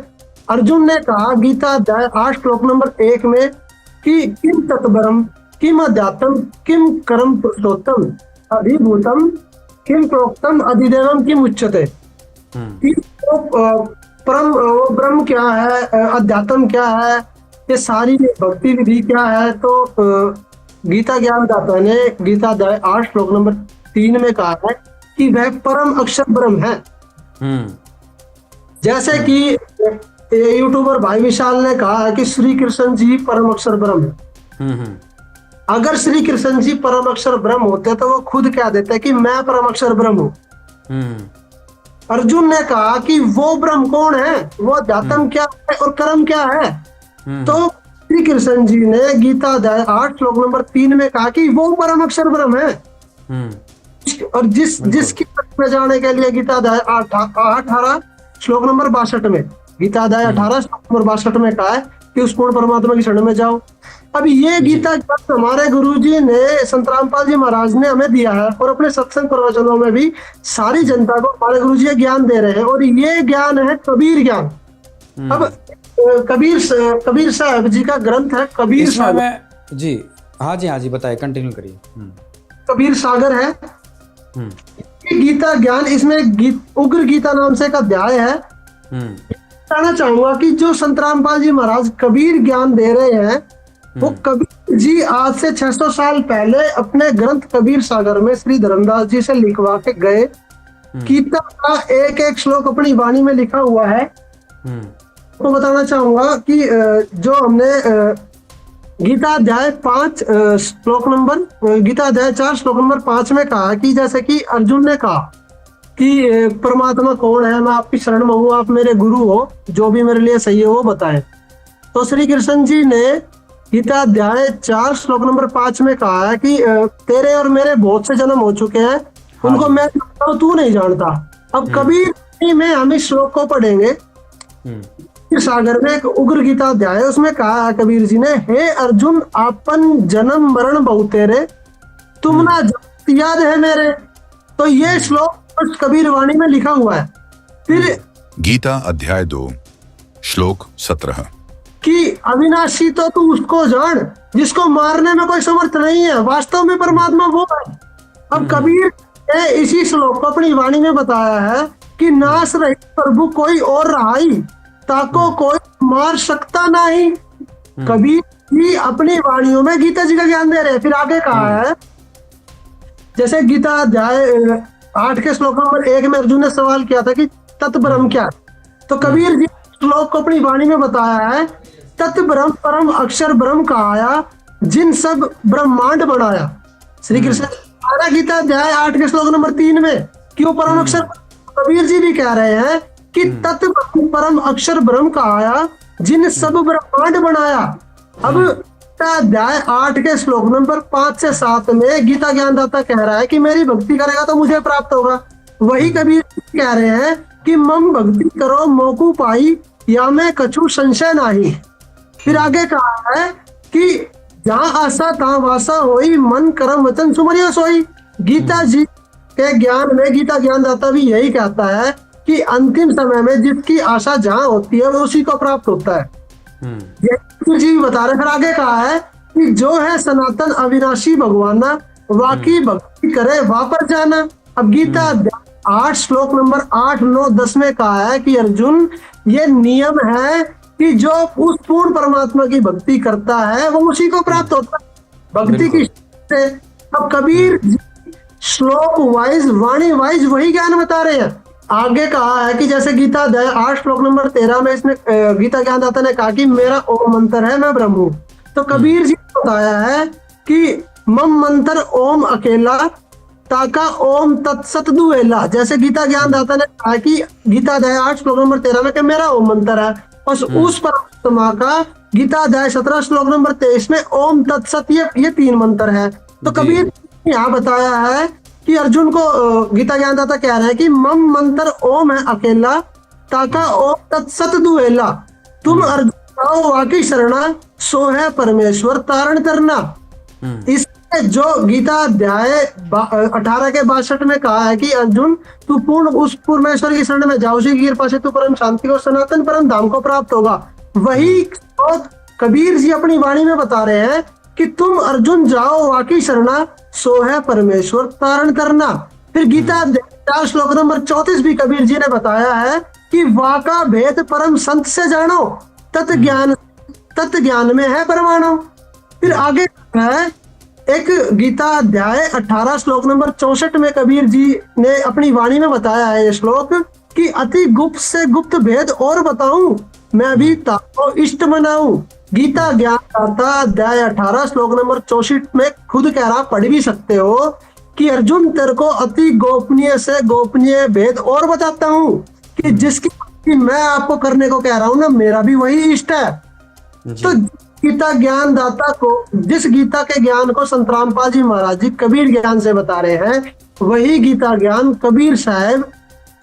अर्जुन ने कहा गीता अध्याय 8 श्लोक नंबर 1 में कि किम तत्परम किम अध्यात्म किम कर्म पुरुषोत्तम अधिभूतम किम प्रोक्तम अधिदेवम किम उच्यते। परम वो ब्रह्म क्या है, अध्यात्म क्या है, ये सारी भक्ति विधि क्या है। तो गीता ज्ञानदाता ने गीता अध्याय 8 श्लोक नंबर 3 में कहा है कि वह परम अक्षर ब्रह्म है। जैसे कि यूट्यूबर भाई विशाल ने कहा है कि श्री कृष्ण जी परम अक्षर ब्रह्म है। अगर श्री कृष्ण जी परम अक्षर ब्रह्म होते तो वो खुद क्या देते कि मैं परम अक्षर ब्रह्म हूँ। अर्जुन ने कहा कि वो ब्रह्म कौन है, वो अध्यात्म क्या है और कर्म क्या है। तो श्री कृष्ण जी ने गीता अध्याय 8 श्लोक नंबर 3 में कहा कि वो परम अक्षर ब्रह्म है। और जिसकी में जाने के लिए गीता अध्याय 18 श्लोक नंबर 62 में, गीता अध्याय 18 श्लोक नंबर 62 में कहा है कि उस पूर्ण परमात्मा की शरण में जाओ। अब ये गीता हमारे गुरुजी ने संत रामपाल जी महाराज ने हमें दिया है और अपने सत्संग प्रवचनों में भी सारी जनता को हमारे गुरुजी ज्ञान दे रहे हैं, और ये ज्ञान है कबीर ज्ञान। अब कबीर साहब जी का ग्रंथ है कबीर सागर जी। हाँ जी बताइए, कंटिन्यू करिए। कबीर सागर है गीता ज्ञान, इसमें उग्र गीता नाम से एक अध्याय है। कहना चाहूंगा कि जो संत रामपाल जी महाराज कबीर ज्ञान दे रहे हैं वो कबीर जी आज से 600 साल पहले अपने ग्रंथ कबीर सागर में श्री धर्मदास जी से लिखवा के गए। गीता का एक एक श्लोक अपनी वाणी में लिखा हुआ है। तो बताना चाहूंगा कि जो हमने गीता अध्याय 5 श्लोक नंबर गीता अध्याय 4 श्लोक नंबर 5 में कहा कि जैसे कि अर्जुन ने कहा कि परमात्मा कौन है, मैं आपकी शरण में हूँ, आप मेरे गुरु हो, जो भी मेरे लिए सही है वो बताएं। तो श्री कृष्ण जी ने गीता अध्याय 4 श्लोक नंबर 5 में कहा है कि तेरे और मेरे बहुत से जन्म हो चुके हैं, उनको मैं जानता हूं, तू नहीं जानता। अब कबीर में हम इस श्लोक को पढ़ेंगे। सागर में एक उग्र गीता अध्याय है, उसमें कहा है कबीर जी ने, हे अर्जुन आपन जन्म मरण बहुत तेरे, तुम ना याद है मेरे। तो ये श्लोक कबीर वाणी में लिखा हुआ है। फिर गीता अध्याय 2 श्लोक 17 कि अविनाशी तो तू उसको जान जिसको मारने में कोई समर्थ नहीं है, वास्तव में परमात्मा वो है। अब कबीर ने इसी श्लोक को अपनी वाणी में बताया है कि नाश रहित प्रभु कोई और रहाई, ताको कोई मार सकता नहीं। कबीर जी अपनी वाणियों में गीता जी का ज्ञान दे रहे हैं। फिर आगे कहा है, जैसे गीता अध्याय 8 के श्लोक नंबर 1 में अर्जुन ने सवाल किया था कि तत् ब्रह्म क्या है, तो कबीर जी श्लोक को अपनी वाणी में बताया है, तत् ब्रह्म परम अक्षर ब्रह्म कहाया, जिन सब ब्रह्मांड बनाया। श्री कृष्ण गीता अध्याय 8 के श्लोक नंबर 3 में क्यों परम अक्षर, कबीर जी भी कह रहे हैं कि तत् परम अक्षर ब्रह्म कहाया, जिन सब ब्रह्मांड बनाया। अब अध्याय 8 के श्लोक नंबर 5 से 7 में गीता ज्ञानदाता कह रहा है कि मेरी भक्ति करेगा तो मुझे प्राप्त होगा। वही कबीर कह रहे हैं कि मम भक्ति करो मोकू पाई, या मैं कछु संशय नाही। फिर आगे कहा है कि जहाँ आशा तहाँ वासा होई, मन कर्म वचन सुमरिया सोई। गीता जी के ज्ञान में गीता ज्ञानदाता भी यही कहता है कि अंतिम समय में जिसकी आशा जहाँ होती है वो उसी को प्राप्त होता है। ये जी बता रहे। फिर आगे कहा है कि जो है सनातन अविनाशी भगवाना, वाकी भक्ति करे वापर जाना। अब गीता 8 श्लोक नंबर 8, 9, 10 में कहा है कि अर्जुन ये नियम है कि जो उस पूर्ण परमात्मा की भक्ति करता है वो उसी को प्राप्त होता है भक्ति की से। अब कबीर श्लोक वाइज वाणी वाइज वही ज्ञान बता रहे हैं। आगे कहा है कि जैसे गीता 8 श्लोक नंबर 13 में इसने गीता ज्ञानदाता ने कहा कि मेरा ओम मंत्र है, मैं ब्रह्म हूँ। तो कबीर जी ने बताया है कि मम मंत्र ओम अकेला, ताका ओम तत्सत दुएला। जैसे गीता ज्ञानदाता ने कहा कि गीता 8 श्लोक नंबर 13 में कि मेरा ओम मंत्र है, और उस परमात्मा का गीता 17 श्लोक नंबर 23 में ओम तत्सत, ये 3 मंत्र है। तो कबीर यहाँ बताया है कि अर्जुन को गीता ज्ञानदाता कह रहे हैं कि मम मंत्र ओम है अकेला, ताका ओम तत्सत दुएला। तुम अर्जुन जाओ वाकी शरणा, सो है परमेश्वर तारण करना। इसमें जो गीता अध्याय 18 के 62 में कहा है कि अर्जुन तू पूर्ण उस परमेश्वर की शरण में जाओ, उसी की कृपा से तू परम शांति और सनातन परम धाम को प्राप्त होगा। वही कबीर जी अपनी वाणी में बता रहे हैं कि तुम अर्जुन जाओ वाकी शरणा, सो है परमेश्वर तारण करना। फिर गीता 4 श्लोक नंबर 34 भी कबीर जी ने बताया है कि वाका भेद परम संत से जानो, तत् ज्ञान में है परमाणु। फिर आगे है एक गीता अध्याय 18 श्लोक नंबर 64 में कबीर जी ने अपनी वाणी में बताया है ये श्लोक कि अति गुप्त से गुप्त भेद और बताऊं, मैं भी ताको इष्ट मनाऊं। गीता ज्ञानदाता अध्याय 18 श्लोक नंबर 64 में खुद कह रहा, पढ़ भी सकते हो कि अर्जुन तेरे को अति गोपनीय से गोपनीय भेद और बताता हूँ कि जिसकी मैं आपको करने को कह रहा हूँ ना, मेरा भी वही इष्ट है। तो गीता ज्ञानदाता को, जिस गीता के ज्ञान को संत रामपाल जी महाराज जी कबीर ज्ञान से बता रहे हैं, वही गीता ज्ञान कबीर साहब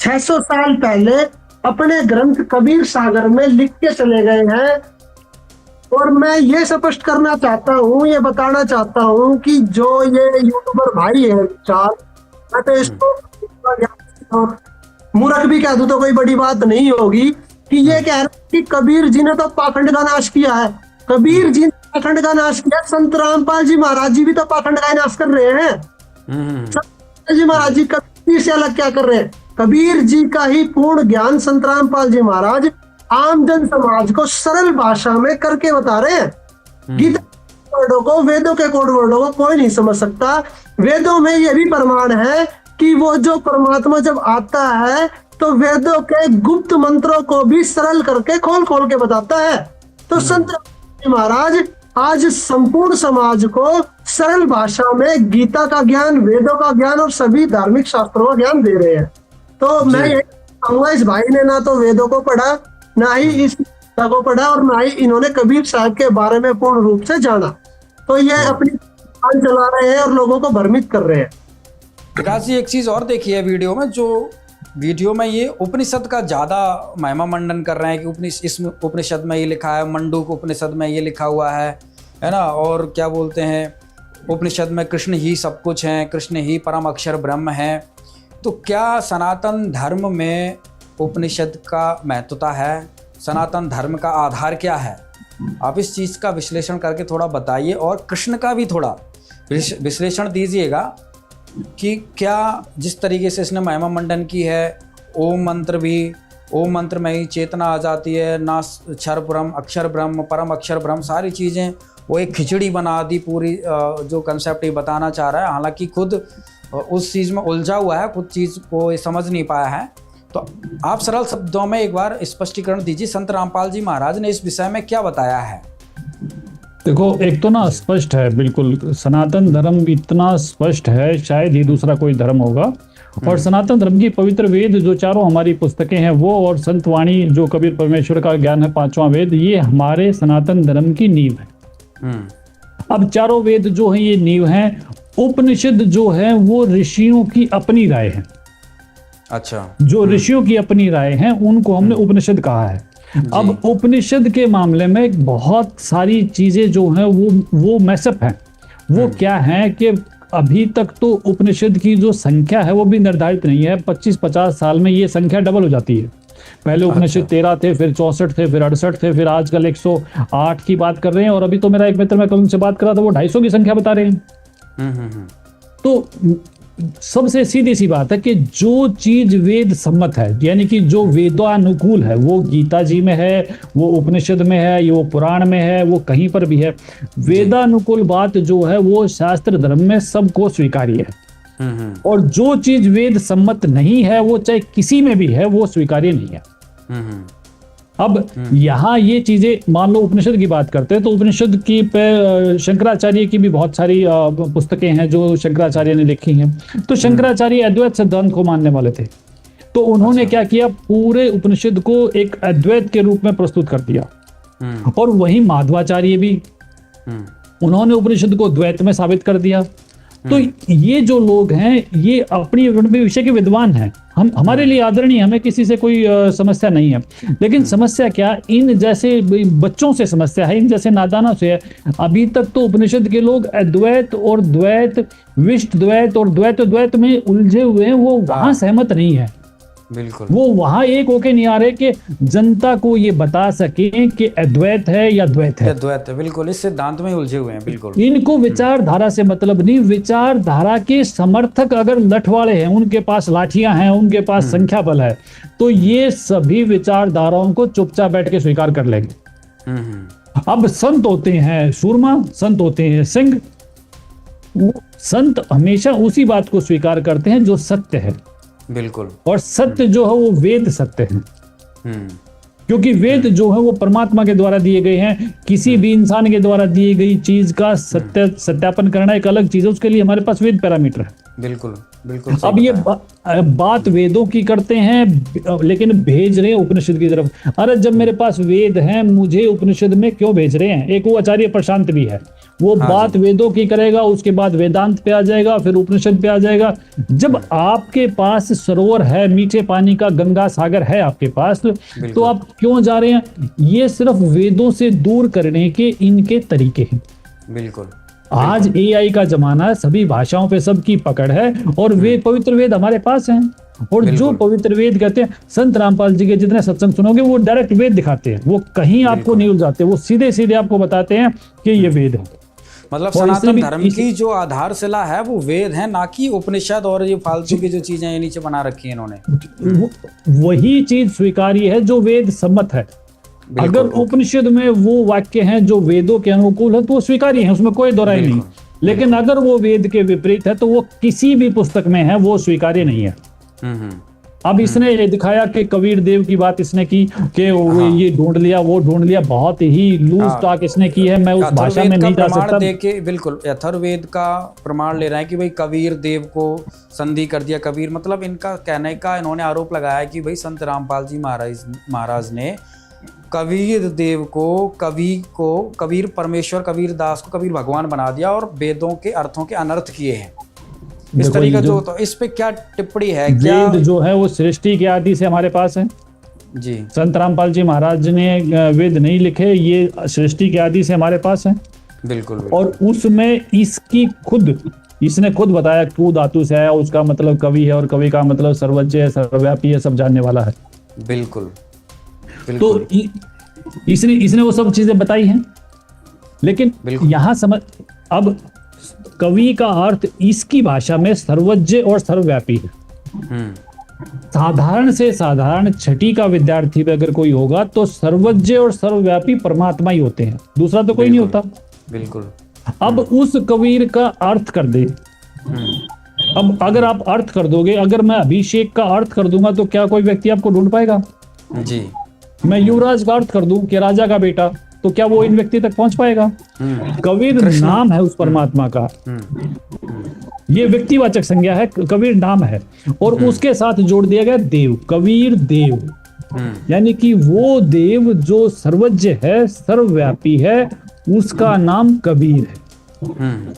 600 साल पहले अपने ग्रंथ कबीर सागर में लिख के चले गए हैं। और मैं ये स्पष्ट करना चाहता हूँ, ये बताना चाहता हूँ कि जो ये यूट्यूबर भाई है चार, मैं तो इसको मूर्ख भी कह दूं तो कोई बड़ी बात नहीं होगी कि ये कह रहे कि कबीर जी ने तो पाखंड का नाश किया है। कबीर जी ने पाखंड का नाश किया, संत रामपाल जी महाराज जी भी तो पाखंड का नाश कर रहे हैं। संत जी महाराज जी कबीर से अलग क्या कर रहे हैं? कबीर जी का ही पूर्ण ज्ञान संत रामपाल जी महाराज आम जन समाज को सरल भाषा में करके बता रहे हैं। गीता वर्डों को, वेदों के कोड वर्डों को कोई नहीं समझ सकता। वेदों में यह भी प्रमाण है कि वो जो परमात्मा जब आता है तो वेदों के गुप्त मंत्रों को भी सरल करके खोल खोल के बताता है। तो संत महाराज आज संपूर्ण समाज को सरल भाषा में गीता का ज्ञान, वेदों का ज्ञान और सभी धार्मिक शास्त्रों का ज्ञान दे रहे हैं। तो मैं यही कहूंगा, इस भाई ने ना तो वेदों को पढ़ा, ना ही इस गीता को पढ़ा, और ना ही इन्होंने कबीर साहब के बारे में पूर्ण रूप से जाना। तो ये अपनी दुकान चला रहे हैं और लोगों को भ्रमित कर रहे हैं। विकास जी, एक चीज और देखी है वीडियो में, जो वीडियो में ये उपनिषद का ज्यादा महिमा मंडन कर रहे हैं कि इसमें उपनिषद में ये लिखा है, मंडूक उपनिषद में ये लिखा हुआ है ना, और क्या बोलते हैं, उपनिषद में कृष्ण ही सब कुछ है, कृष्ण ही परम अक्षर ब्रह्म है। तो क्या सनातन धर्म में उपनिषद का महत्वता है? सनातन धर्म का आधार क्या है? आप इस चीज़ का विश्लेषण करके थोड़ा बताइए, और कृष्ण का भी थोड़ा विश्लेषण दीजिएगा कि क्या जिस तरीके से इसने महिमा मंडन की है, ओम मंत्र भी ओम मंत्र में ही चेतना आ जाती है, ना क्षर ब्रह्म, अक्षर ब्रह्म, परम अक्षर ब्रह्म, सारी चीज़ें वो एक खिचड़ी बना दी पूरी। जो कंसेप्ट ये बताना चाह रहा है, हालांकि खुद उस चीज़ में उलझा हुआ है, खुद चीज़ को ये समझ नहीं पाया है। तो आप सरल शब्दों में एक बार स्पष्टीकरण दीजिए, संत रामपाल जी महाराज ने इस विषय में क्या बताया है? देखो, एक तो ना स्पष्ट है, बिल्कुल सनातन धर्म इतना स्पष्ट है, शायद ही दूसरा कोई धर्म होगा। और सनातन धर्म की पवित्र वेद जो चारों हमारी पुस्तकें हैं वो, और संत वाणी जो कबीर परमेश्वर का ज्ञान है, पांचवा वेद, ये हमारे सनातन धर्म की नींव है। अब चारों वेद जो है ये नींव है। उपनिषद जो है वो ऋषियों की अपनी राय है। अच्छा, जो ऋषियों की अपनी राय है उनको हमने उपनिषद कहा है। अब उपनिषद के मामले में बहुत सारी चीजें जो हैं वो मैसअप है। वो क्या है कि अभी तक तो उपनिषद की जो संख्या है वो भी निर्धारित नहीं है। 25-50 साल में ये संख्या डबल हो जाती है। पहले उपनिषद 13 थे, फिर 64 थे, फिर 68 थे, फिर आजकल 108 की बात कर रहे हैं। और अभी तो मेरा एक मित्र, मैं कल उनसे बात कर रहा था, वो 250 की संख्या बता रहे हैं। तो सबसे सीधी सी बात है कि जो चीज वेद सम्मत है, यानी कि जो वेदानुकूल है, वो गीता जी में है, वो उपनिषद में है, ये वो पुराण में है, वो कहीं पर भी है। वेदानुकूल बात जो है वो शास्त्र धर्म में सबको स्वीकार्य है। और जो चीज वेद सम्मत नहीं है, वो चाहे किसी में भी है, वो स्वीकार्य नहीं है। अब यहाँ ये चीजें, मान लो उपनिषद की बात करते हैं तो उपनिषद की पे शंकराचार्य की भी बहुत सारी पुस्तकें हैं जो शंकराचार्य ने लिखी हैं। तो शंकराचार्य अद्वैत सिद्धांत को मानने वाले थे। तो उन्होंने क्या किया, पूरे उपनिषद को एक अद्वैत के रूप में प्रस्तुत कर दिया। और वही माधवाचार्य भी, उन्होंने उपनिषद को द्वैत में साबित कर दिया। तो ये जो लोग हैं ये अपनी विषय के विद्वान हैं। हम, हमारे लिए आदरणीय, हमें किसी से कोई समस्या नहीं है। लेकिन समस्या क्या, इन जैसे बच्चों से समस्या है, इन जैसे नादानों से है। अभी तक तो उपनिषद के लोग अद्वैत और द्वैत, विशिष्ट द्वैत और द्वैत द्वैत में उलझे हुए हैं। वो वहां सहमत नहीं है। बिल्कुल, वो वहां एक होके नहीं आ रहे कि जनता को ये बता सके कि अद्वैत है या द्वैत है। द्वैत है, बिल्कुल, इस सिद्धांत में उलझे हुए हैं। बिल्कुल, इनको विचारधारा से मतलब नहीं। विचारधारा के समर्थक अगर लठवाड़े हैं, उनके पास लाठियां हैं, उनके पास संख्या बल है, तो ये सभी विचारधाराओं को चुपचाप बैठ के स्वीकार कर लेंगे। अब संत होते हैं सूरमा, संत होते हैं सिंह। संत हमेशा उसी बात को स्वीकार करते हैं जो सत्य है। बिल्कुल, और सत्य जो है वो वेद सत्य है। क्योंकि वेद जो है वो परमात्मा के द्वारा दिए गए हैं। किसी भी इंसान के द्वारा दी गई चीज का सत्यापन करना एक अलग चीज है, उसके लिए हमारे पास वेद पैरामीटर है। बिल्कुल बिल्कुल। अब ये बात वेदों की करते हैं, लेकिन भेज रहे हैं उपनिषद की तरफ। अरे जब मेरे पास वेद हैं, मुझे उपनिषद में क्यों भेज रहे हैं? एक वो आचार्य प्रशांत भी है, वो बात वेदों की करेगा, उसके बाद वेदांत पे आ जाएगा, फिर उपनिषद पे आ जाएगा। जब आपके पास सरोवर है, मीठे पानी का गंगा सागर है आपके पास, तो आप क्यों जा रहे हैं? ये सिर्फ वेदों से दूर करने के इनके तरीके हैं। बिल्कुल, आज AI का जमाना है, सभी भाषाओं पे सबकी पकड़ है, और वे पवित्र वेद हमारे पास हैं। और जो पवित्र वेद कहते हैं, संत रामपाल जी के जितने सत्संग सुनोगे वो डायरेक्ट वेद दिखाते हैं। वो कहीं आपको नहीं उलझाते, वो सीधे सीधे आपको बताते हैं कि ये वेद है। मतलब सनातन धर्म की जो आधारशिला है वो वेद है, ना कि उपनिषद और ये फालतू की जो चीजें ये नीचे बना रखी है इन्होंने। वही चीज स्वीकार्य है जो वेद सम्मत है। अगर उपनिषद में वो वाक्य हैं जो वेदों के अनुकूल है तो वो स्वीकार्य है, उसमें कोई दोहराई नहीं। लेकिन अगर वो वेद के विपरीत है तो वो किसी भी पुस्तक में है, वो स्वीकार्य नहीं है। अब इसने ये दिखाया कि कबीर देव की बात इसने की कि ये ढूंढ लिया, वो ढूंढ लिया, बहुत ही लूज टॉक इसने की है। मैं उस भाषा में नहीं जा सकता। देके बिल्कुल अथर्ववेद का प्रमाण ले रहे हैं कि भाई कबीर देव को संधि कर दिया। कबीर मतलब इनका कहने का, इन्होंने आरोप लगाया है कि भाई संत रामपाल जी महाराज ने कबीर देव को, कबीर परमेश्वर, कबीर दास को कबीर भगवान बना दिया और वेदों के अर्थों के अनर्थ किए हैं। इस तरीके जो, तो इस पे क्या टिप्पणी है? क्या वेद जो है वो सृष्टि के आदि से हमारे पास है जी। संत रामपाल जी महाराज ने वेद नहीं लिखे, ये सृष्टि के आदि से हमारे पास है। बिल्कुल। और उसमें इसने खुद बताया कु धातु से है, उसका मतलब कवि है, और कवि का मतलब सर्वज्ञ है, सर्वव्यापी है, सब जानने वाला है। बिल्कुल। तो इसने वो सब चीजें बताई हैं। लेकिन यहां समझ, अब कवि का अर्थ इसकी भाषा में सर्वज्ञ और सर्वव्यापी है। साधारण से साधारण छठी का विद्यार्थी भी अगर कोई होगा तो सर्वज्ञ और सर्वव्यापी परमात्मा ही होते हैं, दूसरा तो कोई नहीं होता। बिल्कुल। अब उस कबीर का अर्थ कर दे। अब अगर आप अर्थ कर दोगे, अगर मैं अभिषेक का अर्थ कर दूंगा तो क्या कोई व्यक्ति आपको ढूंढ पाएगा? जी। मैं युवराज का अर्थ कर दूं कि राजा का बेटा, तो क्या वो इन व्यक्ति तक पहुंच पाएगा? कबीर नाम है उस परमात्मा का, ये व्यक्तिवाचक संज्ञा है, कबीर नाम है, और उसके साथ जोड़ दिया गया देव, कबीर देव, यानी कि वो देव जो सर्वज्ञ है, सर्वव्यापी है, उसका नाम कबीर है।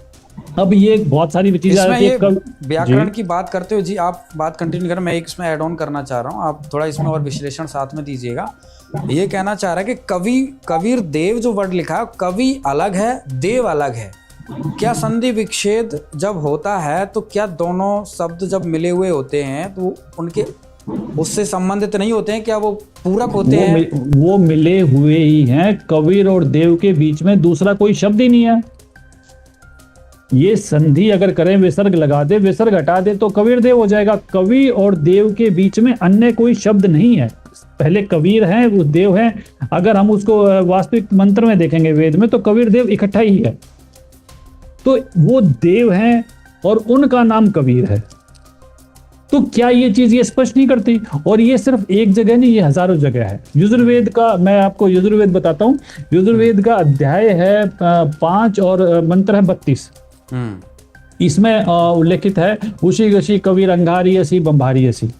अब ये बहुत सारी चीजें आती है। व्याकरण की बात करते हो जी, आप बात कंटिन्यू करें, मैं एक इसमें ऐड ऑन करना चाह रहा हूँ, आप थोड़ा इसमें और विश्लेषण साथ में दीजिएगा। ये कहना चाह रहा है कि कबीर देव जो वर्ड लिखा है, कवि अलग है, देव अलग है। क्या संधि विच्छेद जब होता है तो क्या दोनों शब्द जब मिले हुए होते हैं तो उनके उससे संबंधित नहीं होते हैं? क्या वो पूरक होते हैं? वो मिले हुए ही हैं। कबीर और देव के बीच में दूसरा कोई शब्द ही नहीं है। ये संधि अगर करें, विसर्ग लगा दे, विसर्ग हटा दे तो कबीर देव हो जाएगा। कवि और देव के बीच में अन्य कोई शब्द नहीं है। पहले कबीर हैं, वो देव हैं। अगर हम उसको वास्तविक मंत्र में देखेंगे वेद में, तो कबीर देव इकट्ठा ही है। तो वो देव हैं और उनका नाम कबीर है। तो क्या ये चीज ये स्पष्ट नहीं करती? और ये सिर्फ एक जगह नहीं, ये हजारों जगह है। यजुर्वेद का, मैं आपको यजुर्वेद बताता हूँ। यजुर्वेद का अध्याय है 5 और मंत्र है 32। इसमें उल्लेखित है उसी गशी कबीर अंगारियसी बंभारियसी।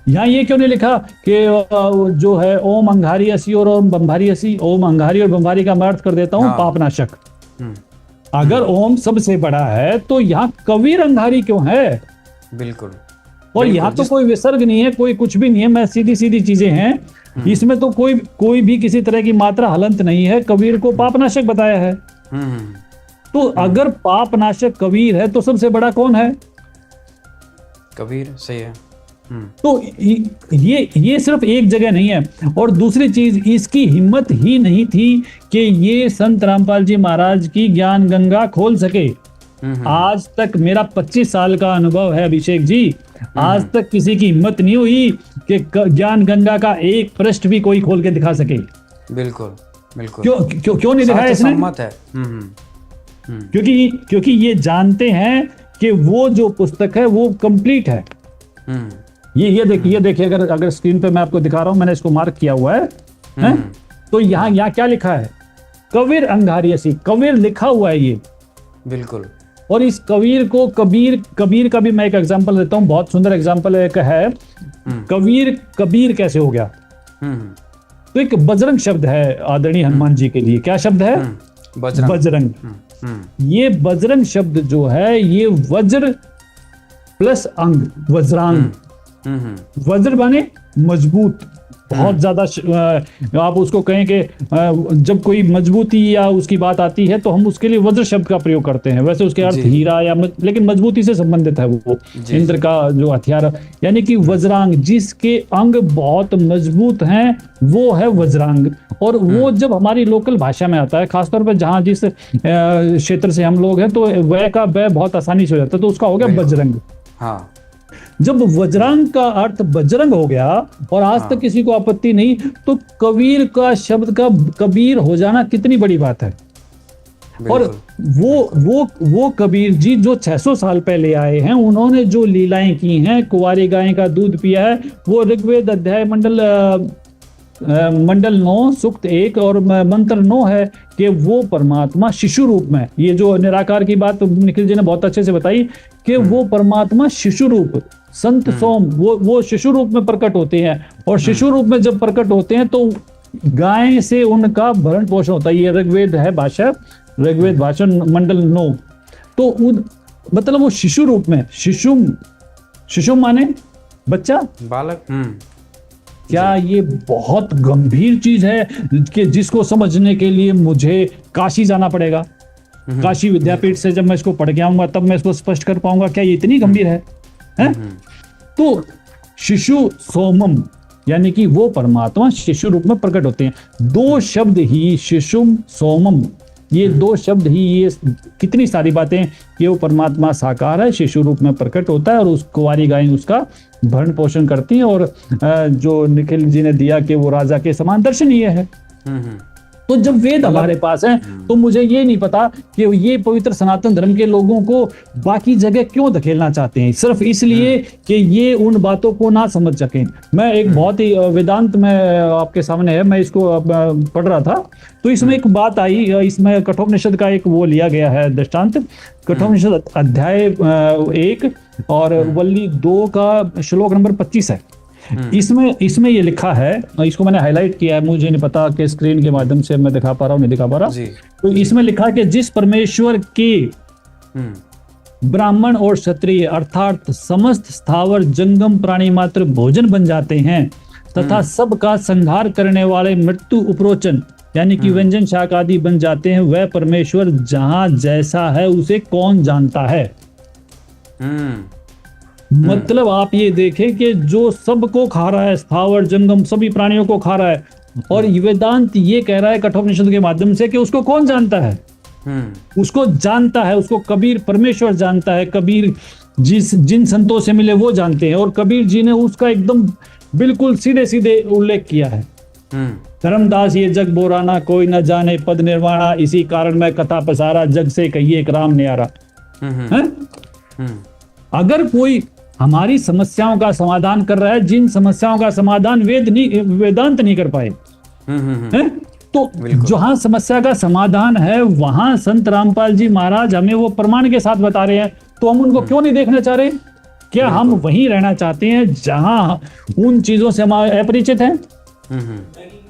यहाँ ये क्यों नहीं लिखा कि जो है ओम अंगारियसी और ओम बंभारियसी? ओम अंगारी और बंभारी का मैं अर्थ कर देता हूँ पापनाशक। अगर ओम सबसे बड़ा है तो यहाँ कबीर अंगारी क्यों है? बिल्कुल। और यहाँ तो कोई विसर्ग नहीं है, कोई कुछ भी नहीं है, मैं सीधी सीधी चीजें हैं। इसमें तो कोई भी किसी तरह की मात्रा हलंत नहीं है। कबीर को पापनाशक बताया है। तो अगर पापनाशक कबीर है तो सबसे बड़ा कौन है? कबीर। सही है। तो ये सिर्फ एक जगह नहीं है। और दूसरी चीज, इसकी हिम्मत ही नहीं थी कि ये संत रामपाल जी महाराज की ज्ञान गंगा खोल सके। आज तक मेरा 25 साल का अनुभव है अभिषेक जी, आज तक किसी की हिम्मत नहीं हुई कि ज्ञान गंगा का एक पृष्ठ भी कोई खोल के दिखा सके। बिल्कुल बिल्कुल। क्यों नहीं दिखाया इसने? सम्मत है। क्योंकि ये जानते हैं कि वो जो पुस्तक है वो कंप्लीट है। ये देखिए अगर स्क्रीन पे मैं आपको दिखा रहा हूं, मैंने इसको मार्क किया हुआ है? तो यहाँ क्या लिखा है? कबीर अंगारियसी, कबीर लिखा हुआ है ये। बिल्कुल। और इस कबीर को कबीर का भी मैं एक एग्जांपल देता हूं, बहुत सुंदर एग्जांपल एक है। कबीर कैसे हो गया? तो एक बजरंग शब्द है आदरणीय हनुमान जी के लिए। क्या शब्द है? बजरंग। ये बजरंग शब्द जो है, ये वज्र प्लस अंग, वज्रांग। वज्र माने मजबूत, बहुत ज्यादा। आप उसको कहें कि जब कोई मजबूती या उसकी बात आती है तो हम उसके लिए वज्र शब्द का प्रयोग करते हैं। वैसे उसके अर्थ हीरा या लेकिन मजबूती से संबंधित है वो इंद्र का जो हथियार, यानी कि वज्रांग, जिसके अंग बहुत मजबूत हैं, वो है वज्रांग। और वो जब हमारी लोकल भाषा में आता है, खासतौर पर जहाँ जिस क्षेत्र से हम लोग हैं, तो वह का वह बहुत आसानी से हो जाता है, तो उसका हो गया बजरंग। हाँ। जब वज्रांग का अर्थ बजरंग हो गया और आज तक किसी को आपत्ति नहीं, तो कबीर का शब्द का कबीर हो जाना कितनी बड़ी बात है। और वो कबीर जी जो 600 साल पहले आए हैं, उन्होंने जो लीलाएं की हैं, कुंवारी गाय का दूध पिया है, वो ऋग्वेद अध्याय मंडल 9 सूक्त 1 और मंत्र 9 है कि वो परमात्मा शिशु रूप में, ये जो निराकार की बात निखिल जी ने बहुत अच्छे से बताई कि वो परमात्मा शिशु रूप, संत सोम, वो शिशु रूप में प्रकट होते हैं। और शिशु रूप में जब प्रकट होते हैं तो गाय से उनका भरण पोषण होता है। ये ऋग्वेद है भाषा, ऋग्वेद भाषा मंडल 9। तो मतलब वो शिशु रूप में, शिशु माने बच्चा, बालक। क्या ये बहुत गंभीर चीज है कि जिसको समझने के लिए मुझे काशी जाना पड़ेगा? काशी विद्यापीठ से जब मैं इसको पढ़ के आऊंगा तब मैं इसको स्पष्ट कर पाऊंगा। क्या ये इतनी गंभीर है? तो शिशु सोमम, यानी कि वो परमात्मा शिशु रूप में प्रकट होते हैं। 2 शब्द ही शिशुम सोमम, ये दो शब्द ही, ये कितनी सारी बातें, कि वो परमात्मा साकार है, शिशु रूप में प्रकट होता है और उस कुंवारी गायें उसका भरण पोषण करती हैं। और जो निखिल जी ने दिया कि वो राजा के समान दर्शनीय है। तो जब वेद हमारे पास है तो मुझे ये नहीं पता कि ये पवित्र सनातन धर्म के लोगों को बाकी जगह क्यों धकेलना चाहते हैं, सिर्फ इसलिए कि ये उन बातों को ना समझ सकें। मैं एक बहुत ही वेदांत में आपके सामने है, मैं इसको पढ़ रहा था, तो इसमें एक बात आई, इसमें कठोपनिषद का एक वो लिया गया है दृष्टांत। कठोपनिषद अध्याय 1 और वल्ली 2 का श्लोक नंबर 25 है। इसमें ये लिखा है, इसको मैंने हाईलाइट किया है, मुझे नहीं पता कि स्क्रीन के माध्यम से मैं दिखा पा रहा हूँ नहीं दिखा पा रहा। तो इसमें लिखा है कि जिस परमेश्वर के ब्राह्मण और क्षत्रिय अर्थात समस्त स्थावर जंगम प्राणी मात्र भोजन बन जाते हैं तथा सबका संहार करने वाले मृत्यु उपरोचन यानी कि व्यंजन शाक आदि बन जाते हैं, वह परमेश्वर जहां जैसा है उसे कौन जानता है। मतलब आप ये देखें कि जो सबको खा रहा है, स्थावर जंगम सभी प्राणियों को खा रहा है, और वेदांत ये कह रहा है कठोपनिषद के माध्यम से कि उसको कौन जानता है। उसको जानता है, उसको कबीर परमेश्वर जानता है। कबीर जिन संतों से मिले वो जानते हैं, और कबीर जी ने उसका एकदम बिल्कुल सीधे सीधे उल्लेख किया है। धर्मदास ये जग बोराना कोई न जाने पद निर्वाणा, इसी कारण मैं कथा पसारा जग से कहिए एक राम न्यारा। अगर कोई हमारी समस्याओं का समाधान कर रहा है, जिन समस्याओं का समाधान वेदांत नहीं कर पाए, तो जहां समस्या का समाधान है वहां संत रामपाल जी महाराज हमें वो प्रमाण के साथ बता रहे हैं, तो हम उनको क्यों नहीं देखना चाह रहे? क्या हम वहीं रहना चाहते हैं जहां उन चीजों से हम अपरिचित हैं?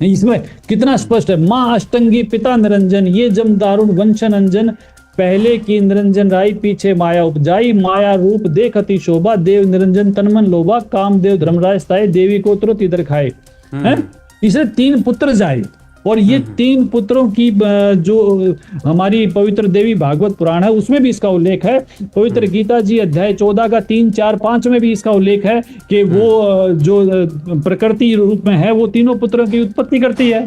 इसमें कितना स्पष्ट है, माँ अष्टंगी पिता निरंजन, ये जम दारुण वंशन अंजन, पहले की निरंजन राई पीछे माया उपजाई, माया रूप देख अति शोभा, देव निरंजन तनमन लोभा, कामदेव धर्मराज ताए, देवी को तुरंत इधर खाए। इसे 3 पुत्र जाए, और ये 3 पुत्रों की जो हमारी पवित्र देवी भागवत पुराण है उसमें भी इसका उल्लेख है। पवित्र गीता जी अध्याय 14 का 3, 4, 5 में भी इसका उल्लेख है कि वो जो प्रकृति रूप में है वो तीनों पुत्रों की उत्पत्ति करती है।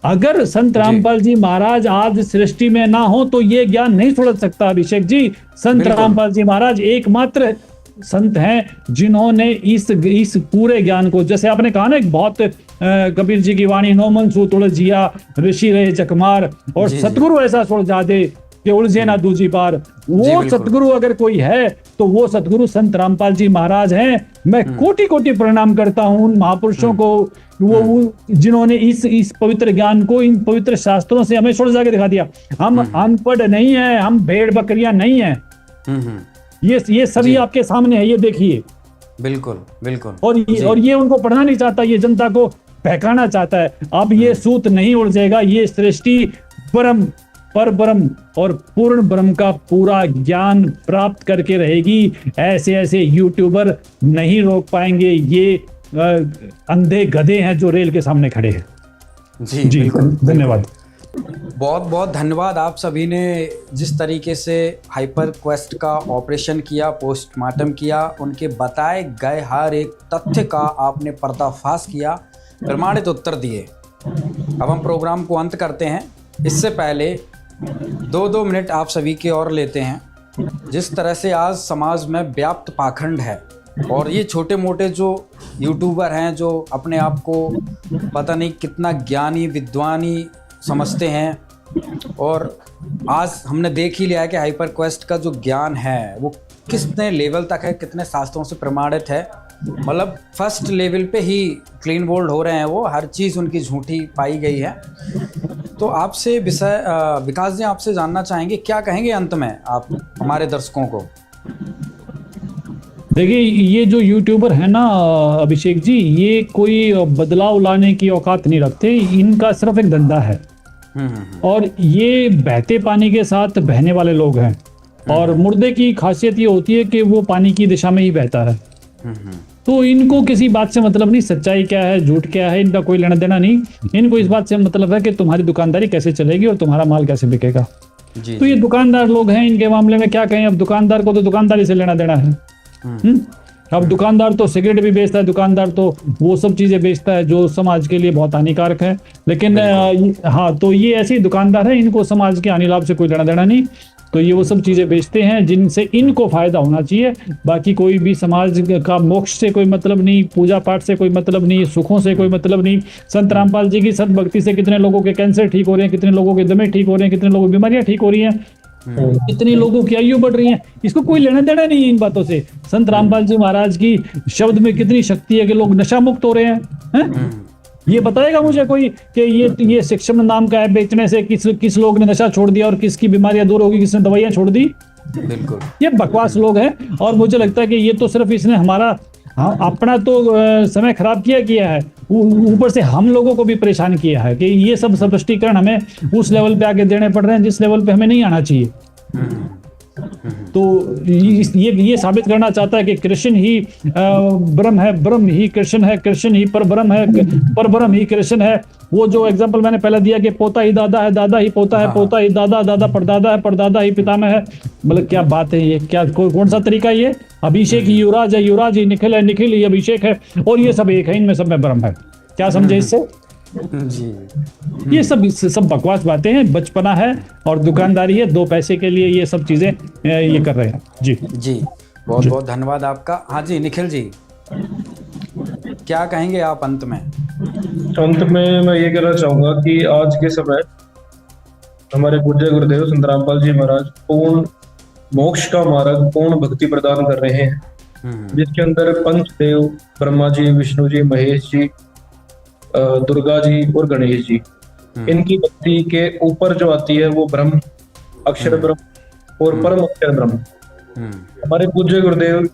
अगर संत रामपाल जी महाराज आज सृष्टि में ना हो तो ये ज्ञान नहीं सुलझ सकता अभिषेक जी। संत रामपाल जी महाराज एकमात्र संत हैं जिन्होंने इस पूरे ज्ञान को, जैसे आपने कहा ना, एक बहुत कबीर जी की वाणी, नो मन सू तुलजिया ऋषि रहे चकमार, और सतगुरु ऐसा सुलझा दे कि उलझे ना दूजी बार। वो सतगुरु अगर कोई है तो वो सतगुरु संत रामपाल जी महाराज हैं। मैं कोटि कोटि प्रणाम करता हूं उन महापुरुषों को, वो जिन्होंने इस पवित्र ज्ञान को इन पवित्र शास्त्रों से हमें सुलझा के दिखा दिया। हम अनपढ़ नहीं है, हम भेड़ बकरियां नहीं है, ये सभी आपके सामने है, ये देखिए। बिल्कुल बिल्कुल। और ये उनको पढ़ना नहीं चाहता, ये जनता को बहकाना चाहता है। अब ये सूत नहीं उलझेगा, ये सृष्टि परम पर ब्रह्म और पूर्ण ब्रह्म का पूरा ज्ञान प्राप्त करके रहेगी। ऐसे यूट्यूबर नहीं रोक पाएंगे, ये अंधे गधे हैं जो रेल के सामने खड़े हैं। जी धन्यवाद। बहुत बहुत धन्यवाद आप सभी ने जिस तरीके से हाइपर क्वेस्ट का ऑपरेशन किया, पोस्टमार्टम किया, उनके बताए गए हर एक तथ्य का आपने पर्दाफाश किया, प्रमाणित उत्तर दिए। अब हम प्रोग्राम को अंत करते हैं। इससे पहले 2-2 मिनट आप सभी के और लेते हैं। जिस तरह से आज समाज में व्याप्त पाखंड है, और ये छोटे मोटे जो यूट्यूबर हैं जो अपने आप को पता नहीं कितना ज्ञानी विद्वानी समझते हैं, और आज हमने देख ही लिया है कि हाइपर क्वेस्ट का जो ज्ञान है वो कितने लेवल तक है, कितने शास्त्रों से प्रमाणित है। मतलब फर्स्ट लेवल पे ही क्लीन बोल्ड हो रहे हैं वो, हर चीज़ उनकी झूठी पाई गई है। तो आपसे विकास जी आपसे जानना चाहेंगे, क्या कहेंगे अंत में आप हमारे दर्शकों को? देखिए, ये जो यूट्यूबर है ना अभिषेक जी, ये कोई बदलाव लाने की औकात नहीं रखते, इनका सिर्फ एक धंधा है। और ये बहते पानी के साथ बहने वाले लोग हैं, और मुर्दे की खासियत ये होती है कि वो पानी की दिशा में ही बहता है। तो इनको किसी बात से मतलब नहीं, सच्चाई क्या है झूठ क्या है इनका कोई लेना देना नहीं। इनको इस बात से मतलब है कि तुम्हारी दुकानदारी कैसे चलेगी और तुम्हारा माल कैसे बिकेगा। तो ये दुकानदार लोग हैं, इनके मामले में क्या कहें। अब दुकानदार को तो दुकानदारी से लेना देना है। अब दुकानदार तो सिगरेट भी बेचता है, दुकानदार तो वो सब चीजें बेचता है जो समाज के लिए बहुत हानिकारक है। लेकिन हाँ, तो ये ऐसे दुकानदार है, इनको समाज के हानि लाभ से कोई लेना देना नहीं। तो ये वो सब चीजें बेचते हैं जिनसे इनको फायदा होना चाहिए। बाकी कोई भी समाज का मोक्ष से कोई मतलब नहीं, पूजा पाठ से कोई मतलब नहीं, सुखों से कोई मतलब नहीं। संत रामपाल जी की सत भक्ति से कितने लोगों के कैंसर ठीक हो रहे हैं, कितने लोगों के दमे ठीक हो रहे हैं, कितने लोगों की बीमारियां ठीक हो रही हैं, कितने लोगों की आयु बढ़ रही है। इसको कोई लेना देना नहीं है इन बातों से। संत रामपाल जी महाराज की शब्द में कितनी शक्ति है कि लोग नशा मुक्त हो रहे हैं। ये बताएगा मुझे कोई कि ये शिक्षम नाम का ऐप बेचने से किस लोग ने नशा छोड़ दिया और किसकी बीमारियां दूर होगी, किसने दवाइयां छोड़ दी। बिल्कुल, ये बकवास लोग हैं। और मुझे लगता है कि ये तो सिर्फ इसने हमारा अपना तो समय खराब किया है, ऊपर से हम लोगों को भी परेशान किया है कि ये सब स्पष्टीकरण हमें उस लेवल पे आगे देने पड़ रहे हैं जिस लेवल पे हमें नहीं आना चाहिए। तो ये साबित करना चाहता है कि कृष्ण ही ब्रह्म है, ब्रह्म ही कृष्ण है, कृष्ण ही परब्रह्म है, परब्रह्म ही कृष्ण है। वो जो एग्जांपल मैंने पहले दिया कि पोता ही दादा है, दादा ही पोता है, पोता ही दादा, दादा परदादा है, परदादा ही पितामह है। मतलब क्या बात है ये, क्या कौन सा तरीका है ये? अभिषेक ही युवराज है, युवराज ही निखिल है, निखिल ही अभिषेक है, और ये सब एक है, इनमें सब में ब्रह्म है। क्या समझे इससे? जी, ये सब बकवास बातें हैं, बचपना है और दुकानदारी है, 2 पैसे के लिए ये सब चीजें ये कर रहे हैं। जी जी, बहुत बहुत धन्यवाद आपका। हाँ जी, निखिल जी, क्या कहेंगे आप अंत में? अंत में मैं ये कहना चाहूंगा कि आज के समय हमारे पूज्य गुरुदेव संत रामपाल जी महाराज पूर्ण मोक्ष का मार्ग, पूर्ण भक्ति प्रदान कर रहे हैं, जिसके अंदर पंचदेव ब्रह्मा जी, विष्णु जी, महेश जी, दुर्गा जी और गणेश जी, इनकी भक्ति के ऊपर जो आती है वो ब्रह्म, अक्षर ब्रह्म और परम अक्षर ब्रह्म। हमारे पूज्य गुरुदेव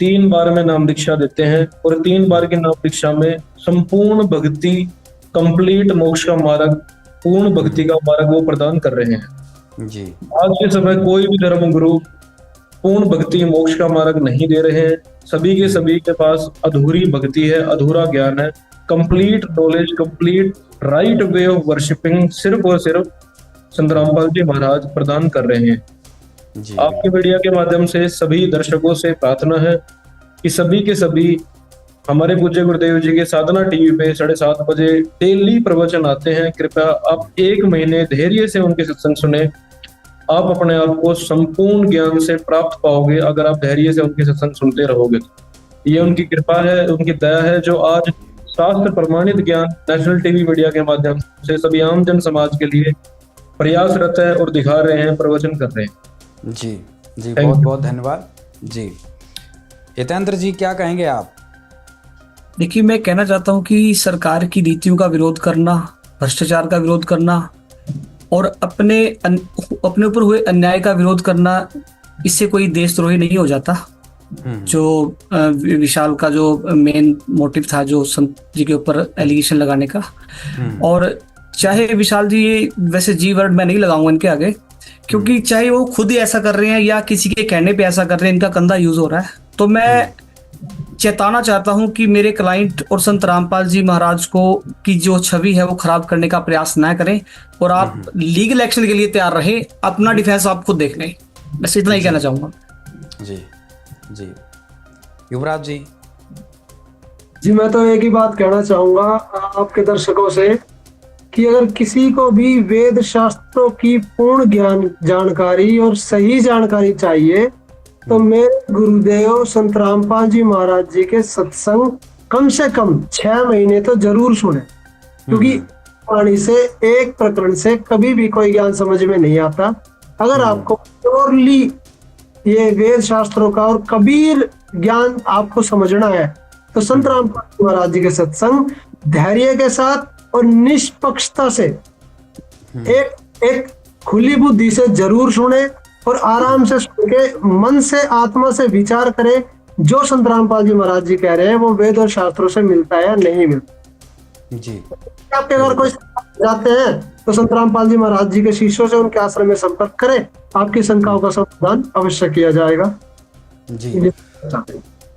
3 बार में नाम दीक्षा देते हैं और 3 बार की नाम दीक्षा में संपूर्ण भक्ति, कंप्लीट मोक्ष का मार्ग, पूर्ण भक्ति का मार्ग वो प्रदान कर रहे हैं। जी, आज के समय कोई भी धर्म गुरु पूर्ण भक्ति मोक्ष का मार्ग नहीं दे रहे हैं। सभी के सभी के पास अधूरी भक्ति है, अधूरा ज्ञान है। Complete knowledge, complete right way of worshipping सिर्फ और सिर्फ संत रामपाल जी महाराज प्रदान कर रहे हैं। आपके मीडिया के माध्यम से सभी दर्शकों से प्रार्थना है कि सभी के सभी हमारे पूज्य गुरुदेव जी के साधना टीवी पे 7:30 बजे डेली प्रवचन आते हैं। कृपया आप 1 महीने धैर्य से उनके सत्संग सुने। आप अपने आप को संपूर्ण ज्ञान से प्राप्त पाओगे अगर आप धैर्य से उनके सत्संग सुनते रहोगे। ये उनकी कृपा है, उनकी दया है, जो आज शास्त्र प्रमाणित ज्ञान नेशनल टीवी मीडिया के माध्यम से सभी आम जन समाज के लिए प्रयासरत है और दिखा रहे हैं, प्रवचन कर रहे हैं। जी जी, बहुत बहुत धन्यवाद। जी, हितेंद्र जी, क्या कहेंगे आप? देखिए, मैं कहना चाहता हूँ कि सरकार की नीतियों का विरोध करना, भ्रष्टाचार का विरोध करना और अपने ऊपर हुए अन्याय का विरोध करना, इससे कोई देशद्रोही नहीं हो जाता। जो विशाल का जो मेन मोटिव था, जो संत जी के ऊपर एलिगेशन लगाने का, और चाहे विशाल जी, ये वैसे जी वर्ड मैं नहीं लगाऊंगा इनके आगे, क्योंकि चाहे वो खुद ही ऐसा कर रहे हैं या किसी के कहने पे ऐसा कर रहे हैं, इनका कंधा यूज हो रहा है। तो मैं चेताना चाहता हूं कि मेरे क्लाइंट और संत रामपाल जी महाराज को की जो छवि है वो खराब करने का प्रयास ना करें, और आप लीगल एक्शन के लिए तैयार रहे। अपना डिफेंस आप खुद देख लें, बस इतना ही कहना चाहूंगा। जी जी, युवराज जी। जी, मैं तो एक ही बात कहना चाहूंगा आपके दर्शकों से कि अगर किसी को भी वेद शास्त्रों की पूर्ण ज्ञान जानकारी और सही जानकारी चाहिए तो मेरे गुरुदेव संत रामपाल जी महाराज जी के सत्संग कम से कम 6 महीने तो जरूर सुने, क्योंकि वाणी से, एक प्रकरण से कभी भी कोई ज्ञान समझ में नहीं आता। अगर आपको प्योरली ये वेद शास्त्रों का और कबीर ज्ञान आपको समझना है तो संत रामपाल जी महाराज जी के सत्संग धैर्य के साथ और निष्पक्षता से एक खुली बुद्धि से जरूर सुने और आराम से सुन के मन से, आत्मा से विचार करें जो संत रामपाल जी महाराज जी कह रहे हैं वो वेद और शास्त्रों से मिलता है या नहीं मिलता। जी, आपके अगर कोई जाते हैं तो संत रामपाल जी महाराज जी के शिष्यों से उनके आश्रम में संपर्क करें, आपकी शंकाओं का समाधान अवश्य किया जाएगा। जी,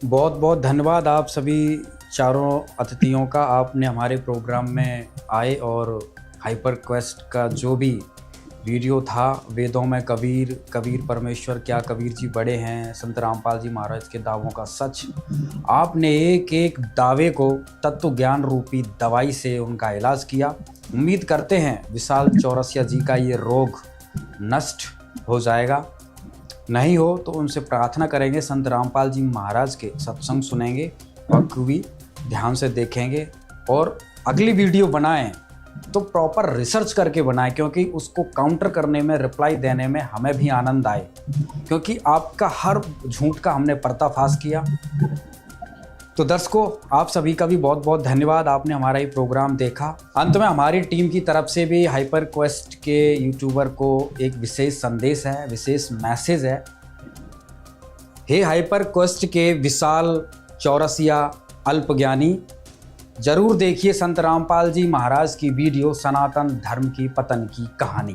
बहुत बहुत धन्यवाद आप सभी चारों अतिथियों का। आपने हमारे प्रोग्राम में आए और हाइपर क्वेस्ट का जो भी वीडियो था वेदों में कबीर, कबीर परमेश्वर, क्या कबीर जी बड़े हैं, संत रामपाल जी महाराज के दावों का सच। आपने एक एक दावे को तत्व ज्ञान रूपी दवाई से उनका इलाज किया। उम्मीद करते हैं विशाल चौरसिया जी का ये रोग नष्ट हो जाएगा। नहीं हो तो उनसे प्रार्थना करेंगे, संत रामपाल जी महाराज के सत्संग सुनेंगे, बखूबी ध्यान से देखेंगे और अगली वीडियो बनाएं तो प्रॉपर रिसर्च करके बनाएं, क्योंकि उसको काउंटर करने में, रिप्लाई देने में हमें भी आनंद आए, क्योंकि आपका हर झूठ का हमने पर्दाफाश किया। तो दर्शकों, आप सभी का भी बहुत बहुत धन्यवाद, आपने हमारा ये प्रोग्राम देखा। अंत में हमारी टीम की तरफ से भी हाइपर क्वेस्ट के यूट्यूबर को एक विशेष संदेश है, विशेष मैसेज है। हे हाइपर क्वेस्ट के विशाल चौरसिया अल्पज्ञानी, जरूर देखिए संत रामपाल जी महाराज की वीडियो सनातन धर्म की पतन की कहानी।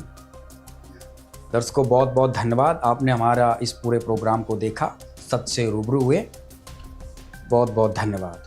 दर्शकों, बहुत बहुत धन्यवाद, आपने हमारा इस पूरे प्रोग्राम को देखा, सच से रूबरू हुए। बहुत बहुत धन्यवाद।